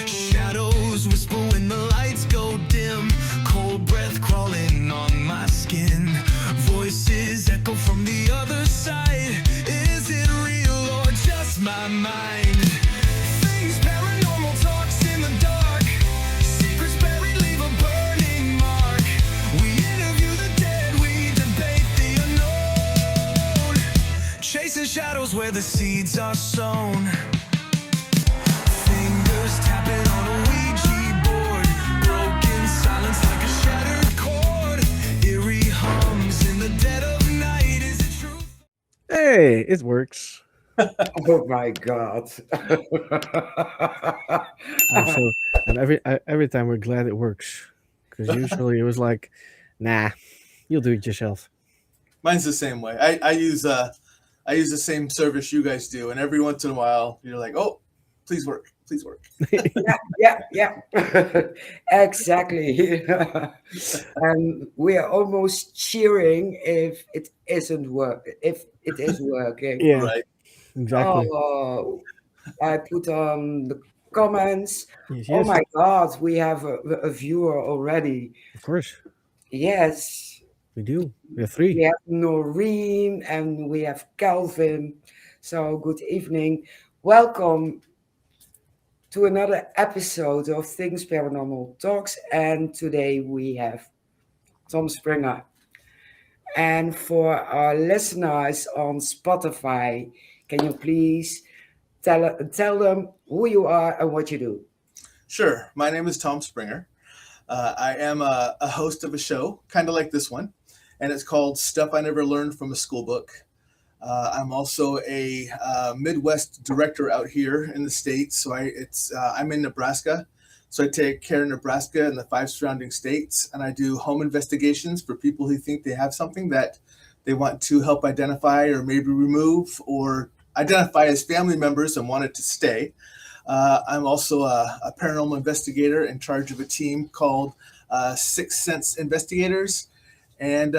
Shadows whisper when the lights go dim. Cold breath crawling on my skin. Voices echo from the other side. Is it real or just my mind? Things paranormal talks in the dark. Secrets buried leave a burning mark. We interview the dead, we debate the unknown. Chasing shadows where the seeds are sown. Fingers tapping on a Ouija board. Broken silence like a shattered chord. Eerie hums in the dead of night. Is it true? Hey, it works. Oh my God. So, and every time we're glad it works, because usually it was like, nah, you'll do it yourself. Mine's the same way. I use the same service you guys do, and every once in a while you're like, oh, please work. Yeah. Exactly. And we are almost cheering if it isn't working. Yeah, Right. exactly. Oh, I put on the comments. Yes, Oh yes, my God, we have a viewer already. of course Yes, we do. We have we 3. have Noreen and we have Calvin. So good evening. Welcome to another episode of Things Paranormal Talks. And today we have Tom Springer. And for our listeners on Spotify, can you please tell them who you are and what you do? Sure. My name is Tom Springer. I am a host of a show, kind of like this one, and it's called Stuff I Never Learned from a Schoolbook. I'm also a Midwest director out here in the States. So I'm in Nebraska. So I take care of Nebraska and the 5 surrounding states, and I do home investigations for people who think they have something that they want to help identify or maybe remove or identify as family members and want it to stay. I'm also a paranormal investigator in charge of a team called Sixth Sense Investigators, and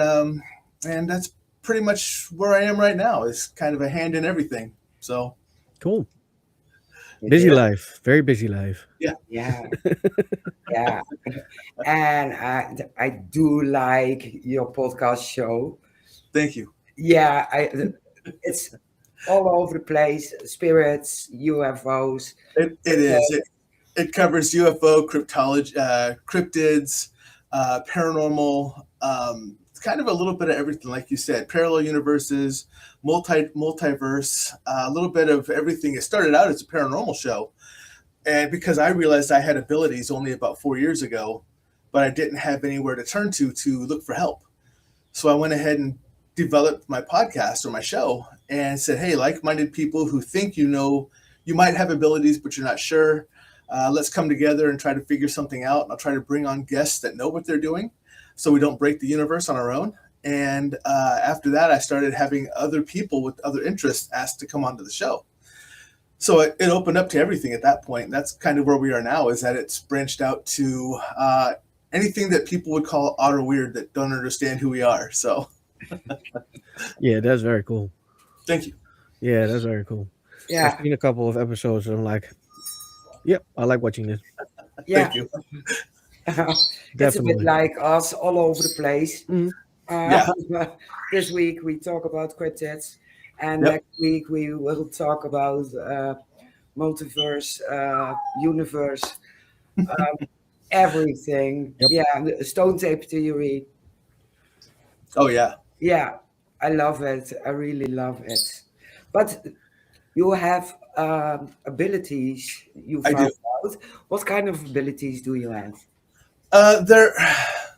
that's pretty much where I am right now. Is kind of a hand in everything. So Cool. Busy Yeah. life, very busy life. Yeah. Yeah. And I do like your podcast show. thank you. Yeah, it's all over the place. Spirits, UFOs. It is. It covers UFO, cryptology, cryptids, paranormal. It's kind of a little bit of everything, like you said, parallel universes, multiverse, a little bit of everything. It started out as a paranormal show, and because I realized I had abilities only about 4 years ago, but I didn't have anywhere to turn to look for help. So I went ahead and developed my podcast or my show and said, hey, like-minded people who think you might have abilities, but you're not sure. Let's come together and try to figure something out. I'll try to bring on guests that know what they're doing so we don't break the universe on our own. And after that, I started having other people with other interests asked to come onto the show. So it opened up to everything at that point. That's kind of where we are now, is that it's branched out to anything that people would call odd or weird that don't understand who we are. So Yeah, that's very cool. thank you. Yeah, that's very cool. Yeah, I've seen a couple of episodes and I'm like, yep, I like watching this. yeah. Thank you. It's a Definitely. bit like us, all over the place. Mhm. This week we talk about cryptids, and Yep. next week we will talk about multiverse, universe, everything. Yep. Yeah, the stone tape theory. Oh, yeah. Yeah, I love it. I really love it. But you have abilities you I found do. out. What kind of abilities do you have?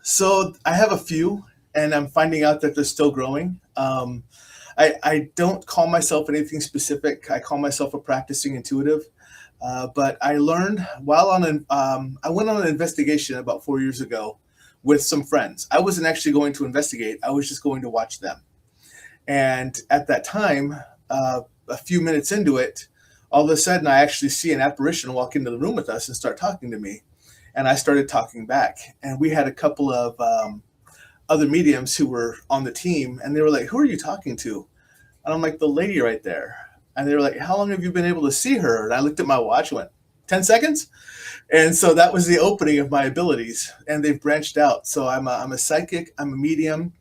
So I have a few, and I'm finding out that they're still growing. I don't call myself anything specific. I call myself a practicing intuitive. But I learned while I went on an investigation about 4 years ago with some friends. I wasn't actually going to investigate. I was just going to watch them. And at that time, a few minutes into it, all of a sudden I actually see an apparition walk into the room with us and start talking to me. And I started talking back. And we had a couple of other mediums who were on the team, and they were like, "Who are you talking to?" And I'm like, the lady right there. And they were like, how long have you been able to see her? And I looked at my watch and went, 10 seconds? And so that was the opening of my abilities. And they've branched out. So I'm a psychic, I'm a medium.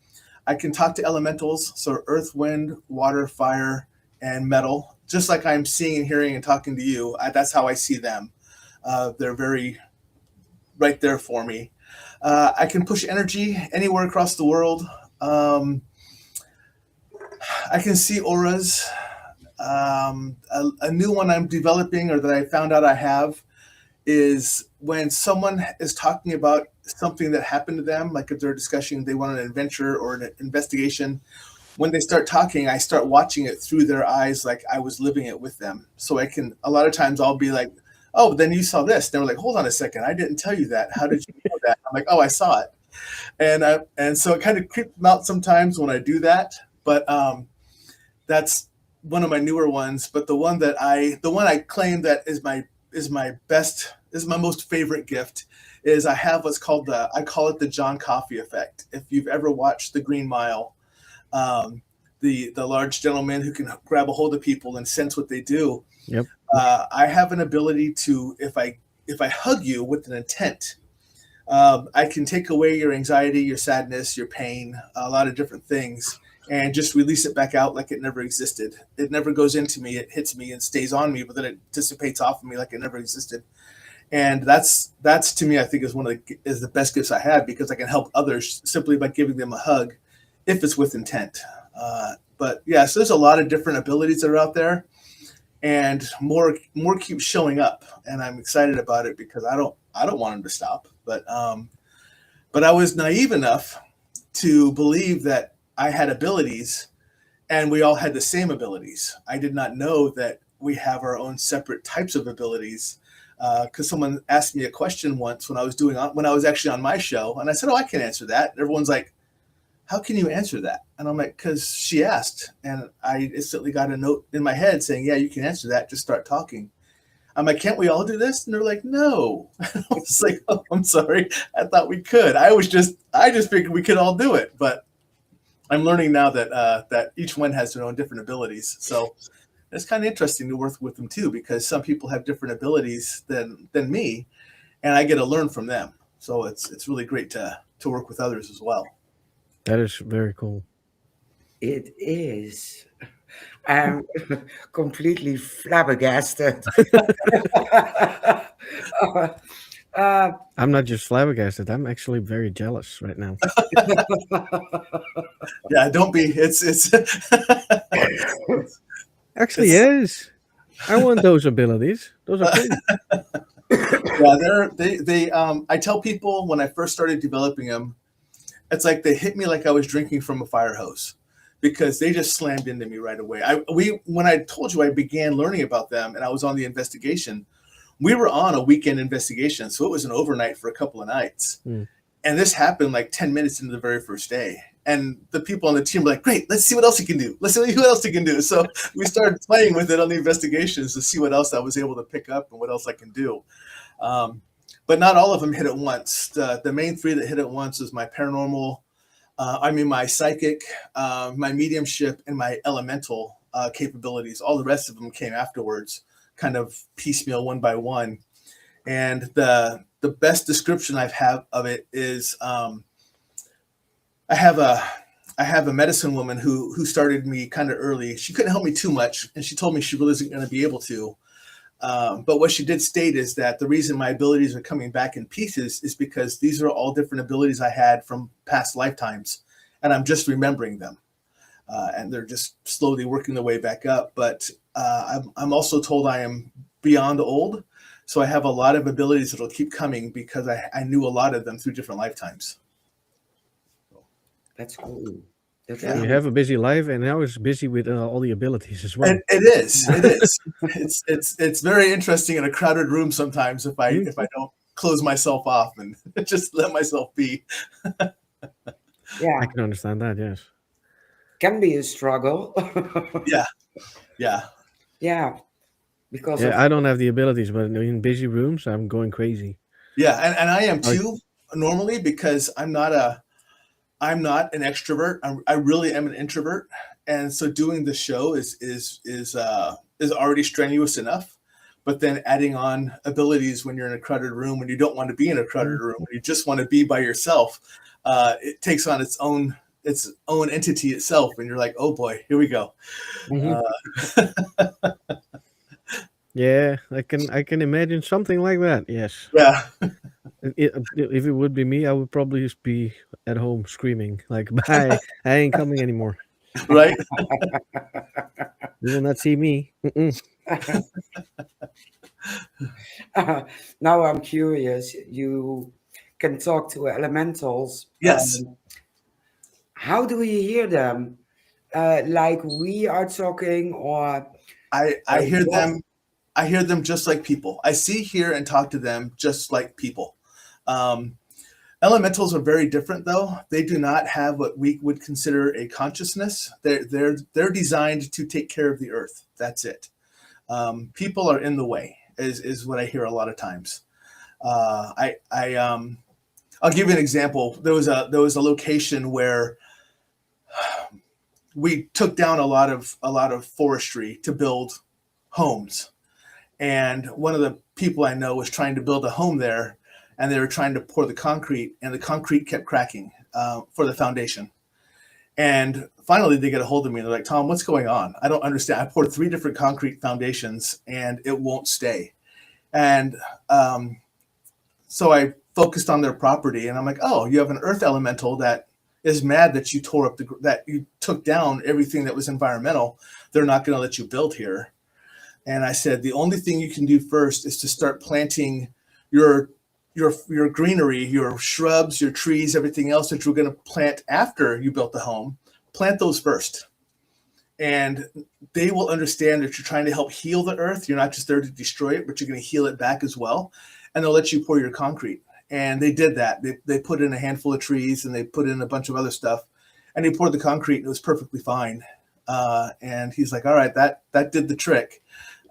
I can talk to elementals, so earth, wind, water, fire, and metal. Just like I'm seeing and hearing and talking to you, that's how I see them. They're very right there for me. I can push energy anywhere across the world. I can see auras. A new one I'm developing, or that I found out I have, is when someone is talking about something that happened to them, like if they're discussing, they want an adventure or an investigation. When they start talking, I start watching it through their eyes, like I was living it with them. So I can, a lot of times I'll be like, oh, then you saw this. They were like, hold on a second, I didn't tell you that. How did you know that? I'm like, oh, I saw it. And so it kind of creeps them out sometimes when I do that. But that's one of my newer ones. But the one I claim that is my most favorite gift is I have what's called I call it the John Coffey effect. If you've ever watched The Green Mile, the large gentleman who can grab a hold of people and sense what they do. Yep. I have an ability to, if I hug you with an intent, I can take away your anxiety, your sadness, your pain, a lot of different things, and just release it back out like it never existed. It never goes into me. It hits me and stays on me, but then it dissipates off of me like it never existed. And that's to me, I think is is the best gifts I have, because I can help others simply by giving them a hug, if it's with intent. But yeah, so there's a lot of different abilities that are out there, and more keep showing up, and I'm excited about it because I don't want them to stop. But I was naive enough to believe that I had abilities, and we all had the same abilities. I did not know that we have our own separate types of abilities. Because someone asked me a question once when I was actually on my show, and I said, "Oh, I can answer that." And everyone's like, "How can you answer that?" And I'm like, "Because she asked," and I instantly got a note in my head saying, "Yeah, you can answer that. Just start talking." I'm like, "Can't we all do this?" And they're like, "No." I was like, "Oh, I'm sorry. I thought we could. I just figured we could all do it." But I'm learning now that each one has their own different abilities. So it's kind of interesting to work with them too, because some people have different abilities than me, and I get to learn from them. So it's really great to work with others as well. That is very cool. It is. I'm completely flabbergasted. I'm not just flabbergasted. I'm actually very jealous right now. Yeah, don't be. It's Actually, yes. I want those abilities. Those are cool. yeah. They I tell people when I first started developing them, it's like they hit me like I was drinking from a fire hose, because they just slammed into me right away. When I told you I began learning about them and I was on the investigation, we were on a weekend investigation, so it was an overnight for a couple of nights. Mm. And this happened like 10 minutes into the very first day. And the people on the team were like, "Great, let's see what else you can do. Let's see what else you can do." So we started playing with it on the investigations to see what else I was able to pick up and what else I can do. But not all of them hit at once. The main three that hit at once was my paranormal, my psychic, my mediumship, and my elemental capabilities. All the rest of them came afterwards, kind of piecemeal, one by one. And the best description I've had of it is I have a medicine woman who started me kind of early. She couldn't help me too much, and she told me she really isn't going to be able to. But what she did state is that the reason my abilities are coming back in pieces is because these are all different abilities I had from past lifetimes, and I'm just remembering them. And they're just slowly working their way back up. But I'm also told I am beyond old, so I have a lot of abilities that will keep coming because I knew a lot of them through different lifetimes. That's cool. That's Yeah. You really have a busy life, and now it's busy with all the abilities as well. And it is. It's very interesting in a crowded room sometimes if I don't close myself off and just let myself be. yeah, I can understand that. Yes. can be a struggle. Yeah. Yeah, because Yeah, I don't have the abilities, but in busy rooms, I'm going crazy. Yeah, and I am too normally, because I'm not an extrovert. I really am an introvert, and so doing the show is already strenuous enough. But then adding on abilities when you're in a crowded room, when you don't want to be in a crowded room, when you just want to be by yourself, it takes on its own entity itself, and you're like, oh boy, here we go. Mhm. Yeah, I can imagine something like that. Yes. Yeah, If it would be me, I would probably just be at home screaming like, "Bye! I ain't coming anymore. right. You will not see me." Mm-mm. Now I'm curious. You can talk to elementals. Yes, How do you hear them? Like we are talking, or I hear what? them. I hear them just like people. I see, hear, and talk to them just like people. Um, Elementals are very different, though. They do not have what we would consider a consciousness. They're designed to take care of the earth. That's it. People are in the way, is what I hear a lot of times. I'll give you an example. There was a location where we took down a lot of forestry to build homes, and one of the people I know was trying to build a home there, and they were trying to pour the concrete, and the concrete kept cracking for the foundation. And finally, they get a hold of me. They're like, "Tom, what's going on? I don't understand. I poured 3 different concrete foundations, and it won't stay." And so I focused on their property, and I'm like, "Oh, you have an earth elemental that is mad that you tore up that you took down everything that was environmental. They're not going to let you build here." And I said, "The only thing you can do first is to start planting your greenery, your shrubs, your trees, everything else that you're going to plant after you built the home. Plant those first, and they will understand that you're trying to help heal the earth. You're not just there to destroy it, but you're going to heal it back as well. And they'll let you pour your concrete." And they did that. They put in a handful of trees, and they put in a bunch of other stuff, and they poured the concrete, and it was perfectly fine. And he's like, "All right, that did the trick.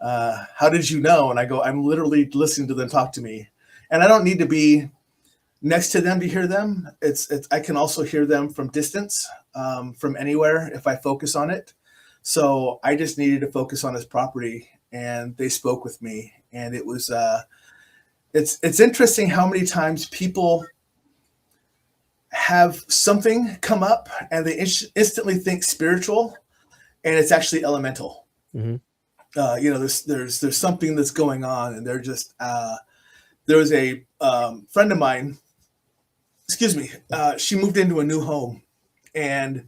How did you know?" And I go, "I'm literally listening to them talk to me. And I don't need to be next to them to hear them. I can also hear them from distance, from anywhere if I focus on it. So I just needed to focus on his property, and they spoke with me. And it was it's interesting how many times people have something come up and they instantly think spiritual, and it's actually elemental. Hmm. There's something that's going on, and they're just there was a friend of mine, excuse me, she moved into a new home, and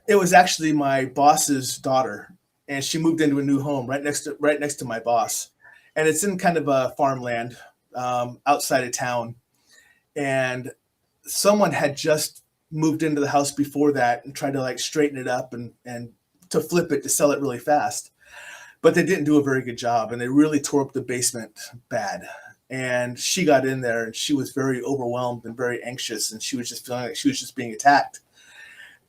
it was actually my boss's daughter, and she moved into a new home right next to my boss, and it's in kind of a farmland outside of town, and someone had just moved into the house before that and tried to like straighten it up and to flip it to sell it really fast, but they didn't do a very good job, and they really tore up the basement bad. And she got in there, and she was very overwhelmed and very anxious, and she was just feeling like she was just being attacked.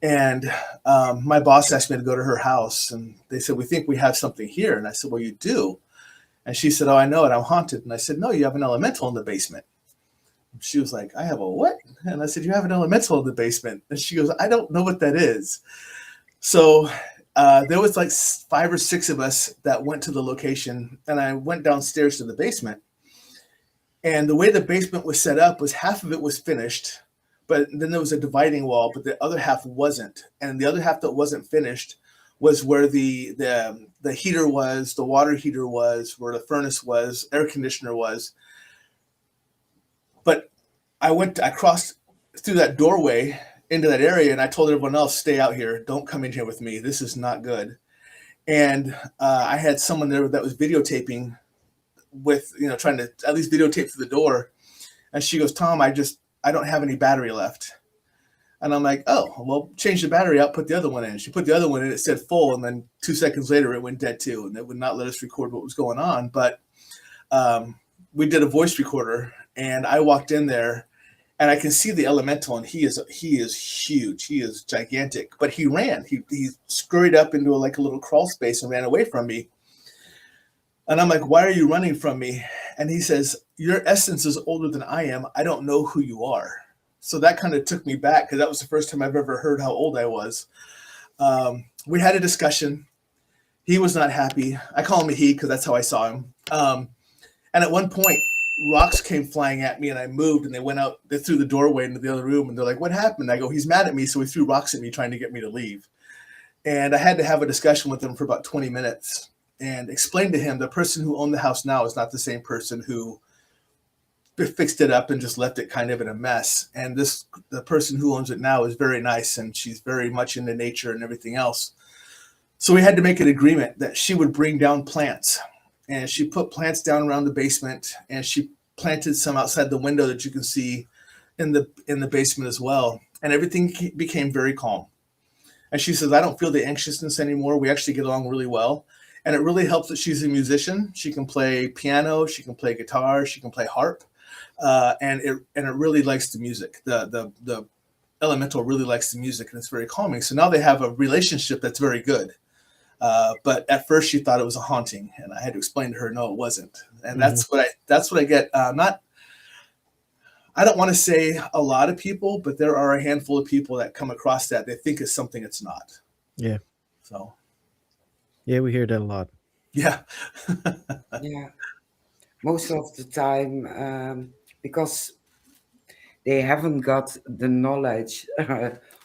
And my boss asked me to go to her house, and they said, "We think we have something here." And I said, "Well, you do." And she said, "Oh, I know it. I'm haunted." And I said, "No, you have an elemental in the basement." She was like, "I have a what?" And I said, "You have an elemental in the basement." And she goes, "I don't know what that is." So there was like 5 or 6 of us that went to the location, and I went downstairs to the basement. And the way the basement was set up was half of it was finished, but then there was a dividing wall, but the other half wasn't. And the other half that wasn't finished was where the heater was, the water heater was, where the furnace was, air conditioner was. But I crossed through that doorway into that area, and I told everyone else, "Stay out here. Don't come in here with me. This is not good." And I had someone there that was videotaping with, trying to at least videotape through the door. And she goes, "Tom, I don't have any battery left." And I'm like, "Oh, well, change the battery out, put the other one in." She put the other one in, it said full, and then 2 seconds later it went dead too, and it would not let us record what was going on. But we did a voice recorder, and I walked in there, and I can see the elemental, and he is huge, he is gigantic, but he ran, he scurried up into a little crawl space and ran away from me. And I'm like, "Why are you running from me?" And he says, "Your essence is older than I am. I don't know who you are." So that kind of took me back, because that was the first time I've ever heard how old I was. we had a discussion. He was not happy. I call him a he because that's how I saw him. And at one point, rocks came flying at me, and I moved, and they went out. They threw the doorway into the other room, and they're like, "What happened?" I go, "He's mad at me, so he threw rocks at me, trying to get me to leave." And I had to have a discussion with him for about 20 minutes and explain to him the person who owned the house now is not the same person who fixed it up and just left it kind of in a mess. And the person who owns it now is very nice, and she's very much into nature and everything else. So we had to make an agreement that she would bring down plants, and she put plants down around the basement, and she planted some outside the window that you can see in the basement as well. And everything became very calm. And she says, "I don't feel the anxiousness anymore. We actually get along really well." And it really helps that she's a musician. She can play piano, she can play guitar, she can play harp, and it really likes the music. The elemental really likes the music, and it's very calming. So now they have a relationship that's very good. But at first she thought it was a haunting, and I had to explain to her, no, it wasn't. And that's what I get. I don't want to say a lot of people, but there are a handful of people that come across that they think is something it's not. Yeah. So, Yeah, we hear that a lot. yeah. Yeah, most of the time, because they haven't got the knowledge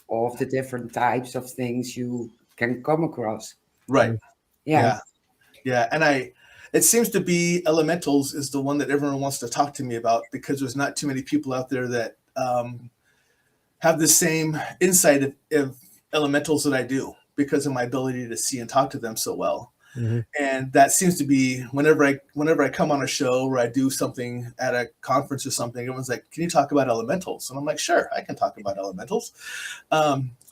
of the different types of things you can come across. Right. Yeah, Yeah. And it seems to be elementals is the one that everyone wants to talk to me about, because there's not too many people out there that have the same insight of elementals that I do, because of my ability to see and talk to them so well. Mm-hmm. And that seems to be whenever I come on a show or I do something at a conference or something, everyone's like, "Can you talk about elementals?" And I'm like, "Sure, I can talk about elementals."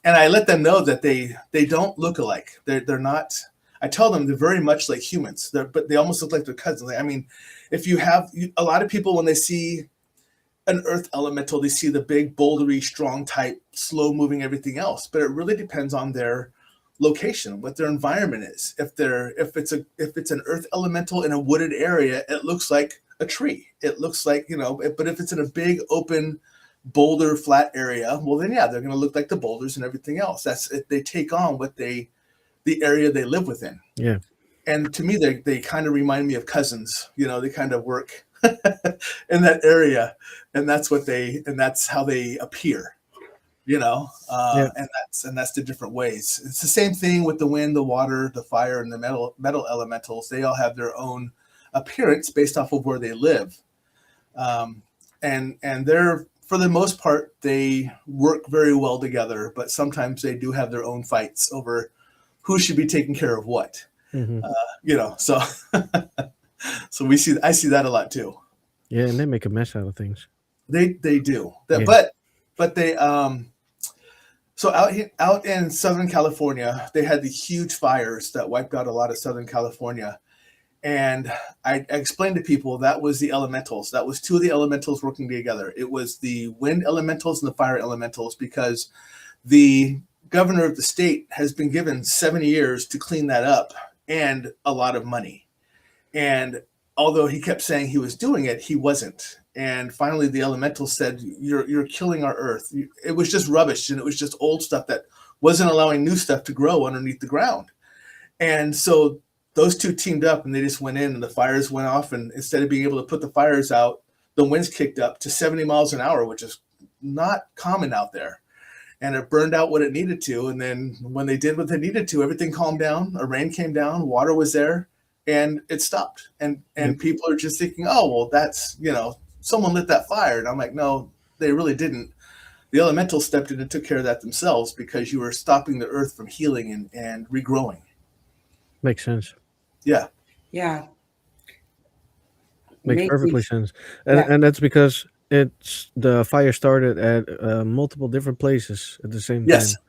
And I let them know that they don't look alike. They're not. I tell them they're very much like humans, but they almost look like their cousins. I mean, if you have a lot of people, when they see an earth elemental, they see the big, bouldery, strong type, slow moving, everything else. But it really depends on their location, what their environment is. If it's an earth elemental in a wooded area, it looks like a tree. It looks like, but if it's in a big, open, boulder, flat area, well, then yeah, they're going to look like the boulders and everything else. That's it. They take on the area they live within. Yeah. And to me, they kind of remind me of cousins. They kind of work in that area, and that's how they appear. Yeah. And that's the different ways. It's the same thing with the wind, the water, the fire, and the metal elementals. They all have their own appearance based off of where they live, and they're, for the most part, they work very well together. But sometimes they do have their own fights over who should be taking care of what. Mm-hmm. So so I see that a lot too. Yeah, and they make a mess out of things. They do that, Yeah. but they so out in Southern California, they had the huge fires that wiped out a lot of Southern California. And I explained to people that was the elementals. That was two of the elementals working together. It was the wind elementals and the fire elementals, because the governor of the state has been given 7 years to clean that up, and a lot of money. And although he kept saying he was doing it, he wasn't. And finally, the elementals said, "You're killing our earth." It was just rubbish, and it was just old stuff that wasn't allowing new stuff to grow underneath the ground. And so those two teamed up, and they just went in, and the fires went off. And instead of being able to put the fires out, the winds kicked up to 70 miles an hour, which is not common out there. And it burned out what it needed to. And then when they did what they needed to, everything calmed down. A rain came down, water was there, and it stopped. And people are just thinking, "Oh, well, that's, someone lit that fire." And I'm like, no, they really didn't. The elementals stepped in and took care of that themselves, because you were stopping the earth from healing and regrowing. Makes sense. Yeah. yeah. Makes Maybe- perfectly sense. And that's because the fire started at multiple different places at the same Yes. time.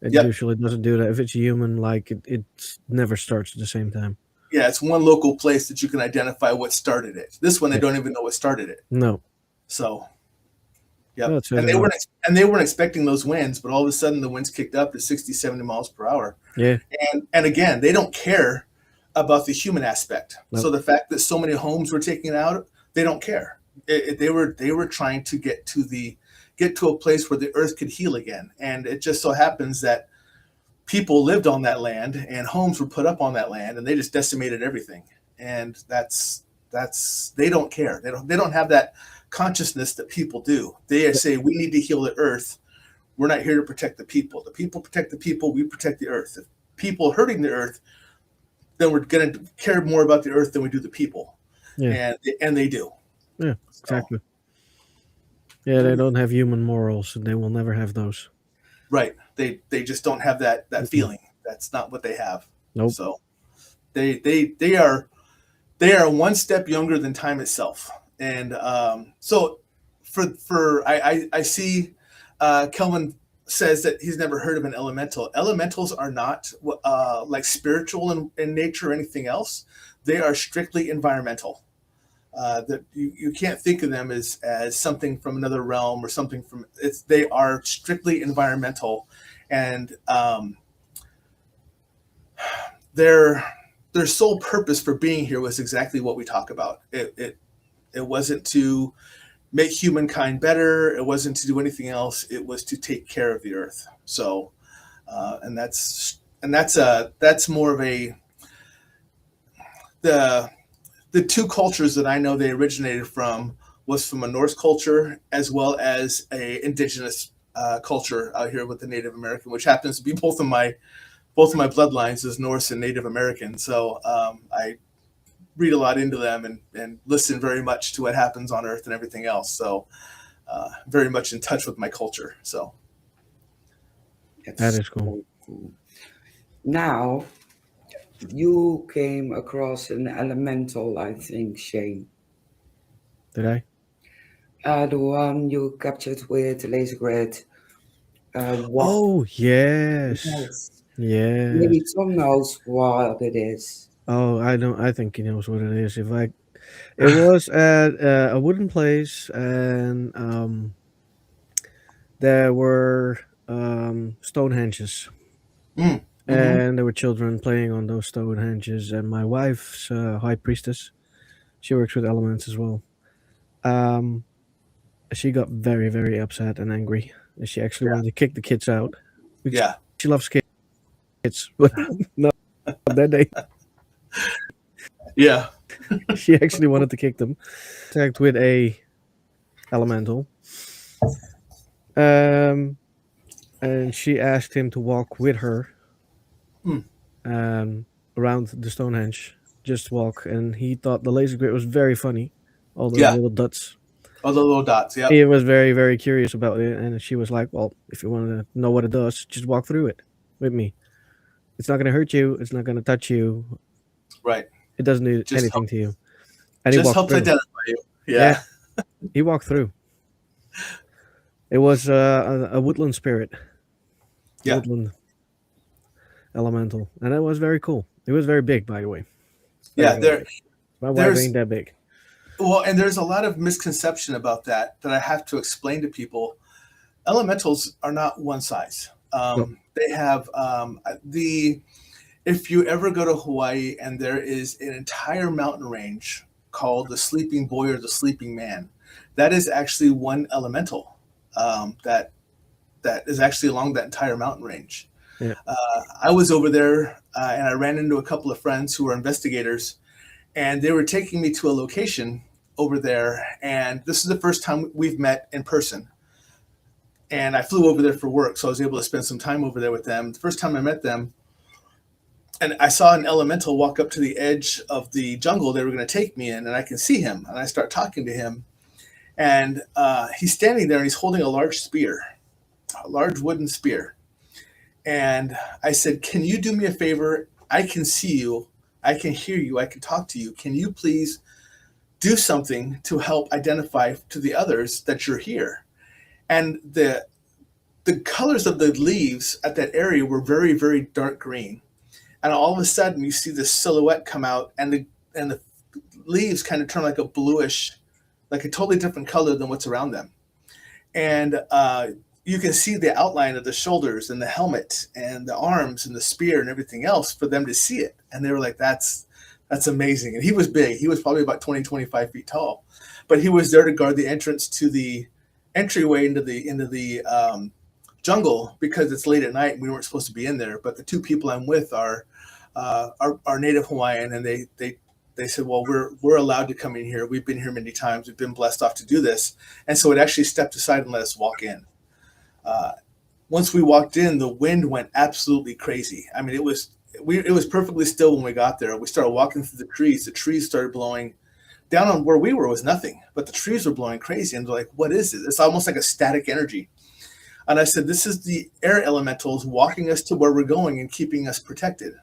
It Yep. usually doesn't do that. If it's human, like it never starts at the same time. Yeah, it's one local place that you can identify what started it. This one, they Yeah. don't even know what started it. No. So, yeah. That's And fair they weren't expecting those winds, but all of a sudden the winds kicked up to 60, 70 miles per hour. Yeah. And again, they don't care about the human aspect. Nope. So the fact that so many homes were taken out, they don't care. They were trying to get to a place where the earth could heal again. And it just so happens that people lived on that land and homes were put up on that land, and they just decimated everything. And that's they don't care. They don't have that consciousness that people do. They say we need to heal the earth. We're not here to protect the people. The people protect the people. We protect the earth. If people hurting the earth, then we're going to care more about the earth than we do the people. Yeah. And they do. Yeah, exactly. Yeah, they don't have human morals, and they will never have those. Right. They just don't have that feeling. That's not what they have. Nope. So they are one step younger than time itself. And so I see Kelvin says that he's never heard of an elemental. Elementals are not like spiritual in nature or anything else. They are strictly environmental. That you can't think of them as something from another realm or something from they are strictly environmental, and their sole purpose for being here was exactly what we talk about. It wasn't to make humankind better. It wasn't to do anything else. It was to take care of the earth. So, and that's more of the two cultures that I know they originated from was from a Norse culture as well as a indigenous culture out here with the Native American, which happens to be both of my bloodlines is Norse and Native American. So I read a lot into them and listen very much to what happens on Earth and everything else. So very much in touch with my culture. So that is cool. Now, you came across an elemental, I think, Shane. Did I? The one you captured with the laser grid. Oh, yes. Yes. Maybe Tom knows what it is. Oh, I don't. I think he knows what it is. It was at a wooden place, and there were Stonehenges. Mm. And there were children playing on those Stonehenges, and my wife's high priestess, she works with elements as well. She got very, very upset and angry. And she actually wanted to kick the kids out. Yeah, she loves kids, but not that day. Yeah, she actually wanted to kick them. Attacked with a elemental. And she asked him to walk with her. Around the Stonehenge, just walk, and he thought the laser grid was very funny. All those little dots. All the little dots. Yeah. He was very, very curious about it, and she was like, "Well, if you want to know what it does, just walk through it with me. It's not going to hurt you. It's not going to touch you. Right. It doesn't do anything to you." And just helps identify you. Yeah. He walked through. It was a woodland spirit. Yeah. Woodland elemental, and it was very cool. It was very big, by the way. Yeah, my wife ain't that big. Well, and there's a lot of misconception about that I have to explain to people. Elementals are not one size. They have if you ever go to Hawaii and there is an entire mountain range called the Sleeping Boy or the Sleeping Man, that is actually one elemental that is actually along that entire mountain range. Yeah. I was over there and I ran into a couple of friends who were investigators, and they were taking me to a location over there. And this is the first time we've met in person. And I flew over there for work, so I was able to spend some time over there with them. The first time I met them, and I saw an elemental walk up to the edge of the jungle they were going to take me in, and I can see him. And I start talking to him, and he's standing there and he's holding a large spear, a large wooden spear. And I said, "Can you do me a favor? I can see you. I can hear you. I can talk to you. Can you please do something to help identify to the others that you're here?" And the colors of the leaves at that area were very, very dark green. And all of a sudden you see this silhouette come out, and the leaves kind of turn like a bluish, like a totally different color than what's around them. And you can see the outline of the shoulders and the helmet and the arms and the spear and everything else for them to see it. And they were like, that's amazing. And he was big. He was probably about 20, 25 feet tall, but he was there to guard the entrance to the entryway into the jungle because it's late at night and we weren't supposed to be in there. But the two people I'm with are native Hawaiian, and they said, well, we're allowed to come in here. We've been here many times. We've been blessed off to do this. And so it actually stepped aside and let us walk in. Once we walked in, the wind went absolutely crazy. I mean, it was perfectly still when we got there. We started walking through the trees. The trees started blowing. Down on where we were was nothing, but the trees were blowing crazy. And they're like, what is this? It's almost like a static energy. And I said, this is the air elementals walking us to where we're going and keeping us protected.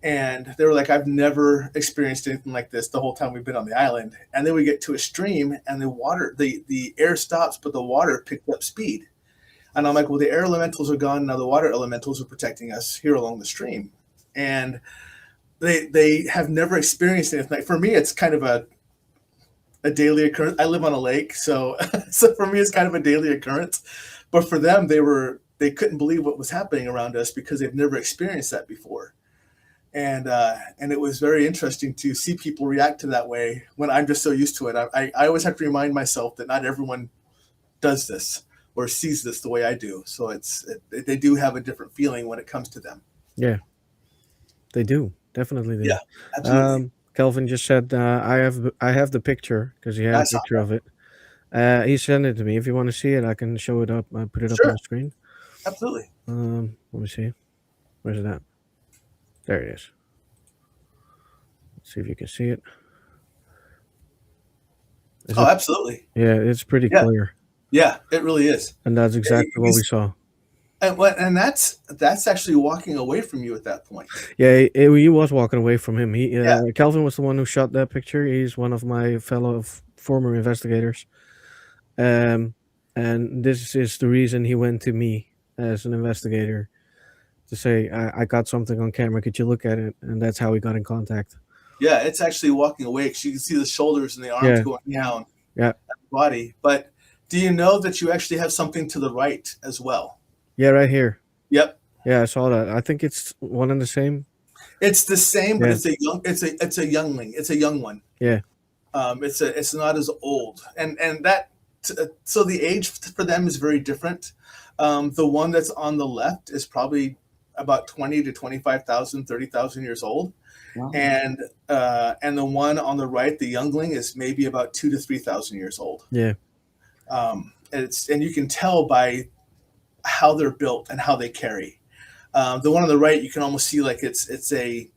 And they were like, I've never experienced anything like this the whole time we've been on the island. And then we get to a stream and the air stops, but the water picked up speed. And I'm like, well, the air elementals are gone. Now the water elementals are protecting us here along the stream. And they have never experienced anything. For me, it's kind of a daily occurrence. I live on a lake, so for me, it's kind of a daily occurrence. But for them, they couldn't believe what was happening around us because they've never experienced that before. And it was very interesting to see people react to that way when I'm just so used to it. I always have to remind myself that not everyone does this or sees this the way I do. So they do have a different feeling when it comes to them. Yeah, they do. Definitely. Yeah, absolutely. Kelvin just said, I have the picture because he had a picture of it. He sent it to me. If you want to see it, I can show it up. I put it up on the screen. Absolutely. Let me see. Where's it at? There it is. Let's see if you can see it. Absolutely. Yeah, it's pretty clear. Yeah, it really is. And that's exactly what we saw. And that's actually walking away from you at that point. Yeah, he was walking away from him. Kelvin was the one who shot that picture. He's one of my fellow former investigators. And this is the reason he went to me as an investigator to say, I got something on camera. Could you look at it? And that's how we got in contact. Yeah, it's actually walking away because you can see the shoulders and the arms going down. Yeah. The body. But do you know that you actually have something to the right as well? Yeah, right here. Yep. Yeah, I saw that. I think it's one and the same. It's the same, but it's a youngling. It's a young one. Yeah. It's not as old, and that so the age for them is very different. The one that's on the left is probably about 20 to 25,000, 30,000 years old. Wow. And the one on the right, the youngling, is maybe about 2,000 to 3,000 years old. Yeah. And you can tell by how they're built and how they carry. The one on the right, you can almost see like it's a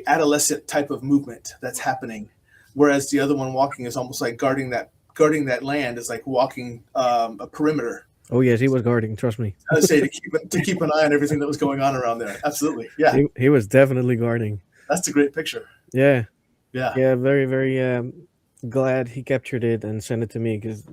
adolescent type of movement that's happening, whereas the other one walking is almost like guarding that land, is like walking a perimeter. Oh yes, he was guarding. Trust me. I would say to keep an eye on everything that was going on around there. Absolutely, yeah. He was definitely guarding. That's a great picture. Yeah. Yeah. Very, very glad he captured it and sent it to me because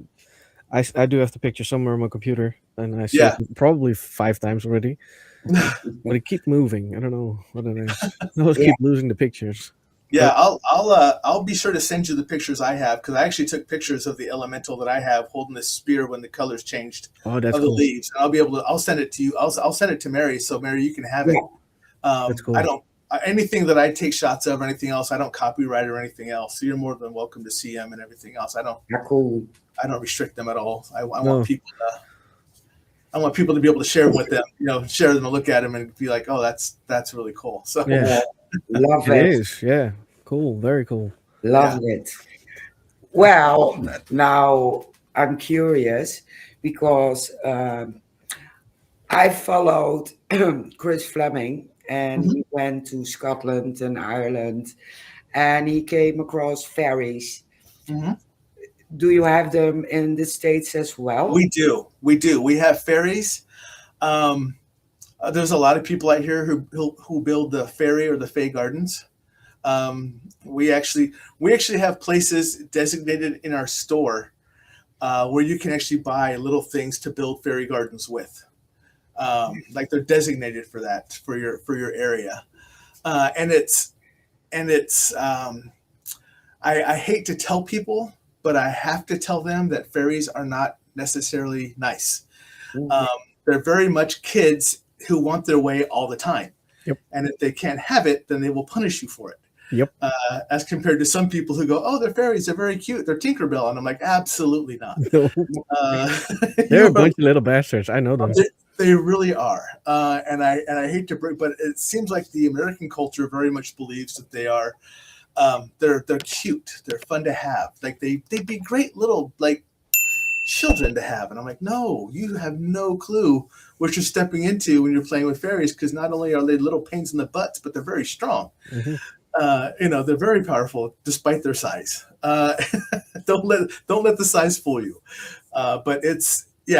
I do have the picture somewhere on my computer, and I saw it probably 5 times already. But it keeps moving. I don't know what it is. I always keep losing the pictures. Yeah, I'll be sure to send you the pictures I have, because I actually took pictures of the elemental that I have holding this spear when the colors changed of the leaves, and I'll send it to you. I'll send it to Mary, so Mary, you can have it. That's cool. I don't anything that I take shots of or anything else, I don't copyright or anything else. So you're more than welcome to see them and everything else. I don't restrict them at all. I want people to be able to share with them, share them and look at them and be like, oh, that's really cool. So love it. It is, yeah. Cool, very cool. Love it. Well, now I'm curious because I followed Chris Fleming, and he went to Scotland and Ireland, and he came across fairies. Mm-hmm. Do you have them in the States as well? We do. We have fairies. There's a lot of people out here who build the fairy or the fae gardens. We actually have places designated in our store where you can actually buy little things to build fairy gardens with. Like they're designated for that, for your area. And I hate to tell people, but I have to tell them that fairies are not necessarily nice. Mm-hmm. They're very much kids who want their way all the time. Yep. And if they can't have it, then they will punish you for it. Yep. As compared to some people who go, "Oh, they're fairies. They're very cute. They're Tinkerbell," and I'm like, absolutely not. No, they're a bunch of little bastards. I know them. They really are, and I hate to break, but it seems like the American culture very much believes that they are. They're cute. They're fun to have. Like they'd be great little like children to have. And I'm like, no, you have no clue what you're stepping into when you're playing with fairies, because not only are they little pains in the butts, but they're very strong. Mm-hmm. They're very powerful despite their size. Don't let the size fool you. But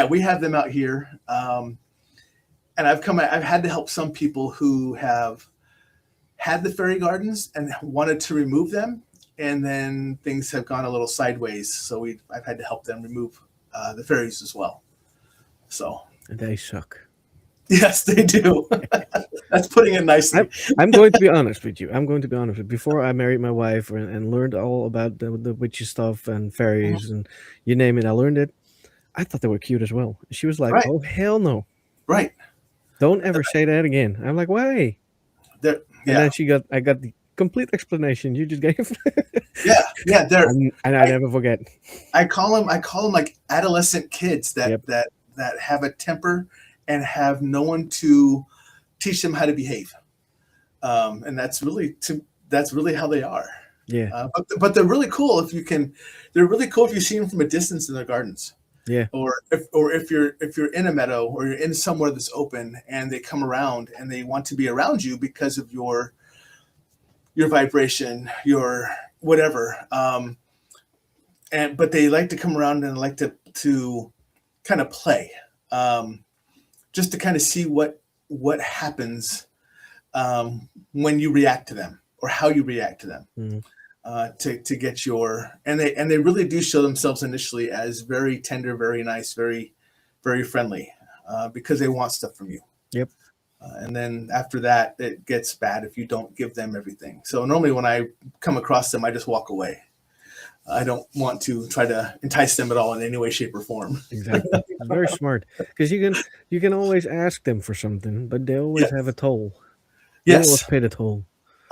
we have them out here. And I've had to help some people who have had the fairy gardens and wanted to remove them, and then things have gone a little sideways. So I've had to help them remove the fairies as well. So They suck. yes, they do. That's putting it nicely. I'm going to be honest with you. Before I married my wife and learned all about the witchy stuff and fairies and you name it, I learned it. I thought they were cute as well. She was like, Right. "Oh hell no! Right. Don't ever say that again." I'm like, "Why?" Yeah. And then I got the complete explanation you just gave. Yeah. They're. and I never forget. I call them like adolescent kids that Yep. that have a temper and have no one to teach them how to behave. And that's really how they are. Yeah. But they're really cool if you can. They're really cool if you see them from a distance in their gardens. Yeah. Or if you're in a meadow or you're in somewhere that's open and they come around and they want to be around you because of your vibration, your whatever. But they like to come around and like to kind of play, just to kind of see what happens when you react to them or how you react to them. Mhm. To get and they really do show themselves initially as very tender, very nice, very, very friendly, because they want stuff from you. Yep. And then after that, it gets bad if you don't give them everything. So normally when I come across them, I just walk away. I don't want to try to entice them at all in any way, shape, or form. Exactly. Very smart. Because you can always ask them for something, but they always have a toll. They always Yes. pay the toll.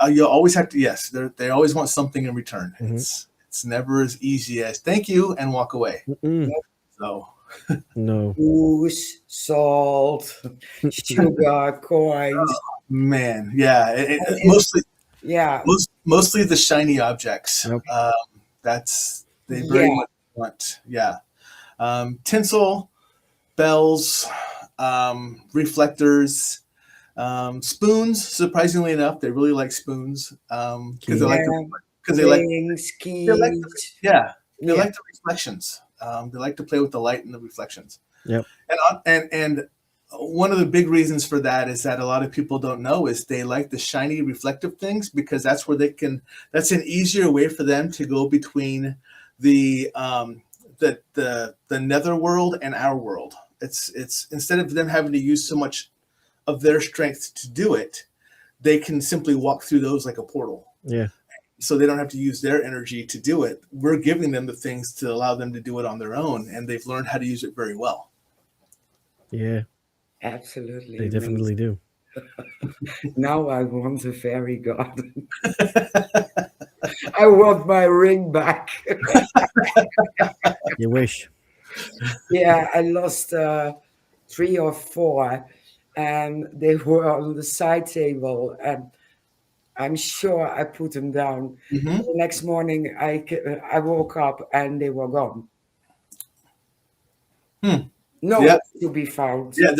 You always have to. Yes, they always want something in return. Mhm. It's never as easy as thank you and walk away. Mm-mm. So No. Booze, salt, sugar, coins. man, yeah, mostly Yeah. mostly the shiny objects. Yep. They very Yeah. much want. Yeah, tinsel, bells, reflectors. Spoons, surprisingly enough, they really like spoons because they like Rings, keys. they like the reflections. They like to play with the light and the reflections. Yep. And one of the big reasons for that is that a lot of people don't know is they like the shiny reflective things because that's where that's an easier way for them to go between the nether world and our world. It's instead of them having to use so much of their strength to do it, they can simply walk through those like a portal. Yeah. So they don't have to use their energy to do it. We're giving them the things to allow them to do it on their own, and they've learned how to use it very well. Yeah. Absolutely. They definitely do. Now I want a fairy garden. I want my ring back. You wish. Yeah, I lost 3 or 4, and they were on the side table, and I'm sure I put them down. Mm-hmm. The next morning, I woke up and they were gone. Nowhere to be found. Yeah,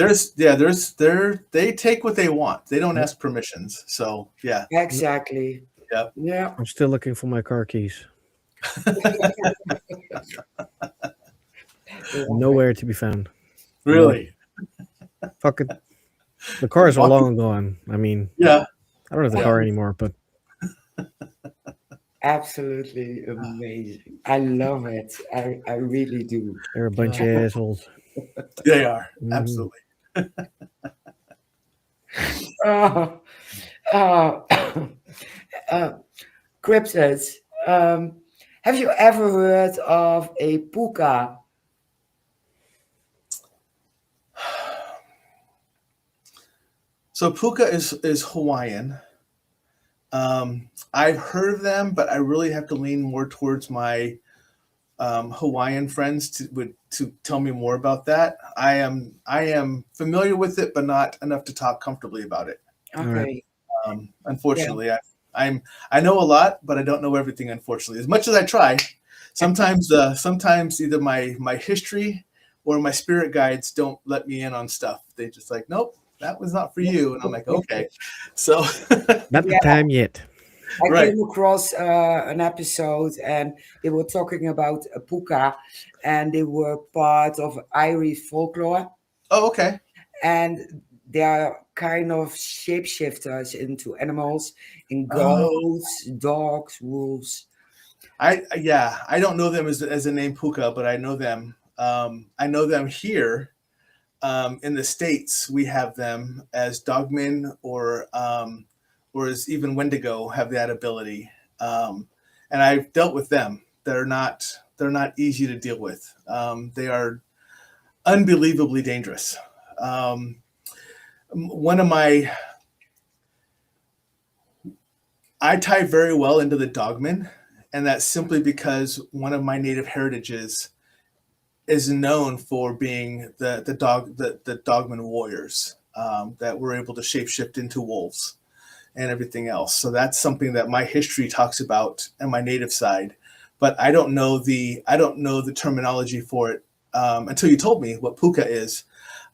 they take what they want. They don't ask permissions. So yeah. Exactly. Yep. Yeah. I'm still looking for my car keys. Nowhere to be found. Really? Fuck it. The cars are long gone. I mean, Yeah. I don't have the car anymore, but Absolutely amazing. I love it. I really do. they're a bunch of assholes. They are. Mhm. Absolutely. Cryptids. Have you ever heard of a puka? So puka is Hawaiian. I've heard of them, but I really have to lean more towards my Hawaiian friends to tell me more about that. I am familiar with it, but not enough to talk comfortably about it. All right. Okay. Unfortunately, I know a lot, but I don't know everything. Unfortunately, as much as I try, sometimes either my history or my spirit guides don't let me in on stuff. They just like, nope, that was not for you, and I'm like, okay. So Not the Yeah. time yet. I Right. came across an episode, and they were talking about a puka, and they were part of Irish folklore, Oh, okay. and they are kind of shapeshifters into animals, in Oh. goats, dogs, wolves. I don't know them as a name Puka, but I know them. I know them here in the States. We have them as dogmen or as even Wendigo have that ability. And I've dealt with them. They're not easy to deal with. They are unbelievably dangerous. One of I tie very well into the dogmen, and that's simply because one of my native heritages is known for being the dogman warriors that were able to shapeshift into wolves and everything else. So that's something that my history talks about on my native side, but I don't know the terminology for it until you told me what puka is.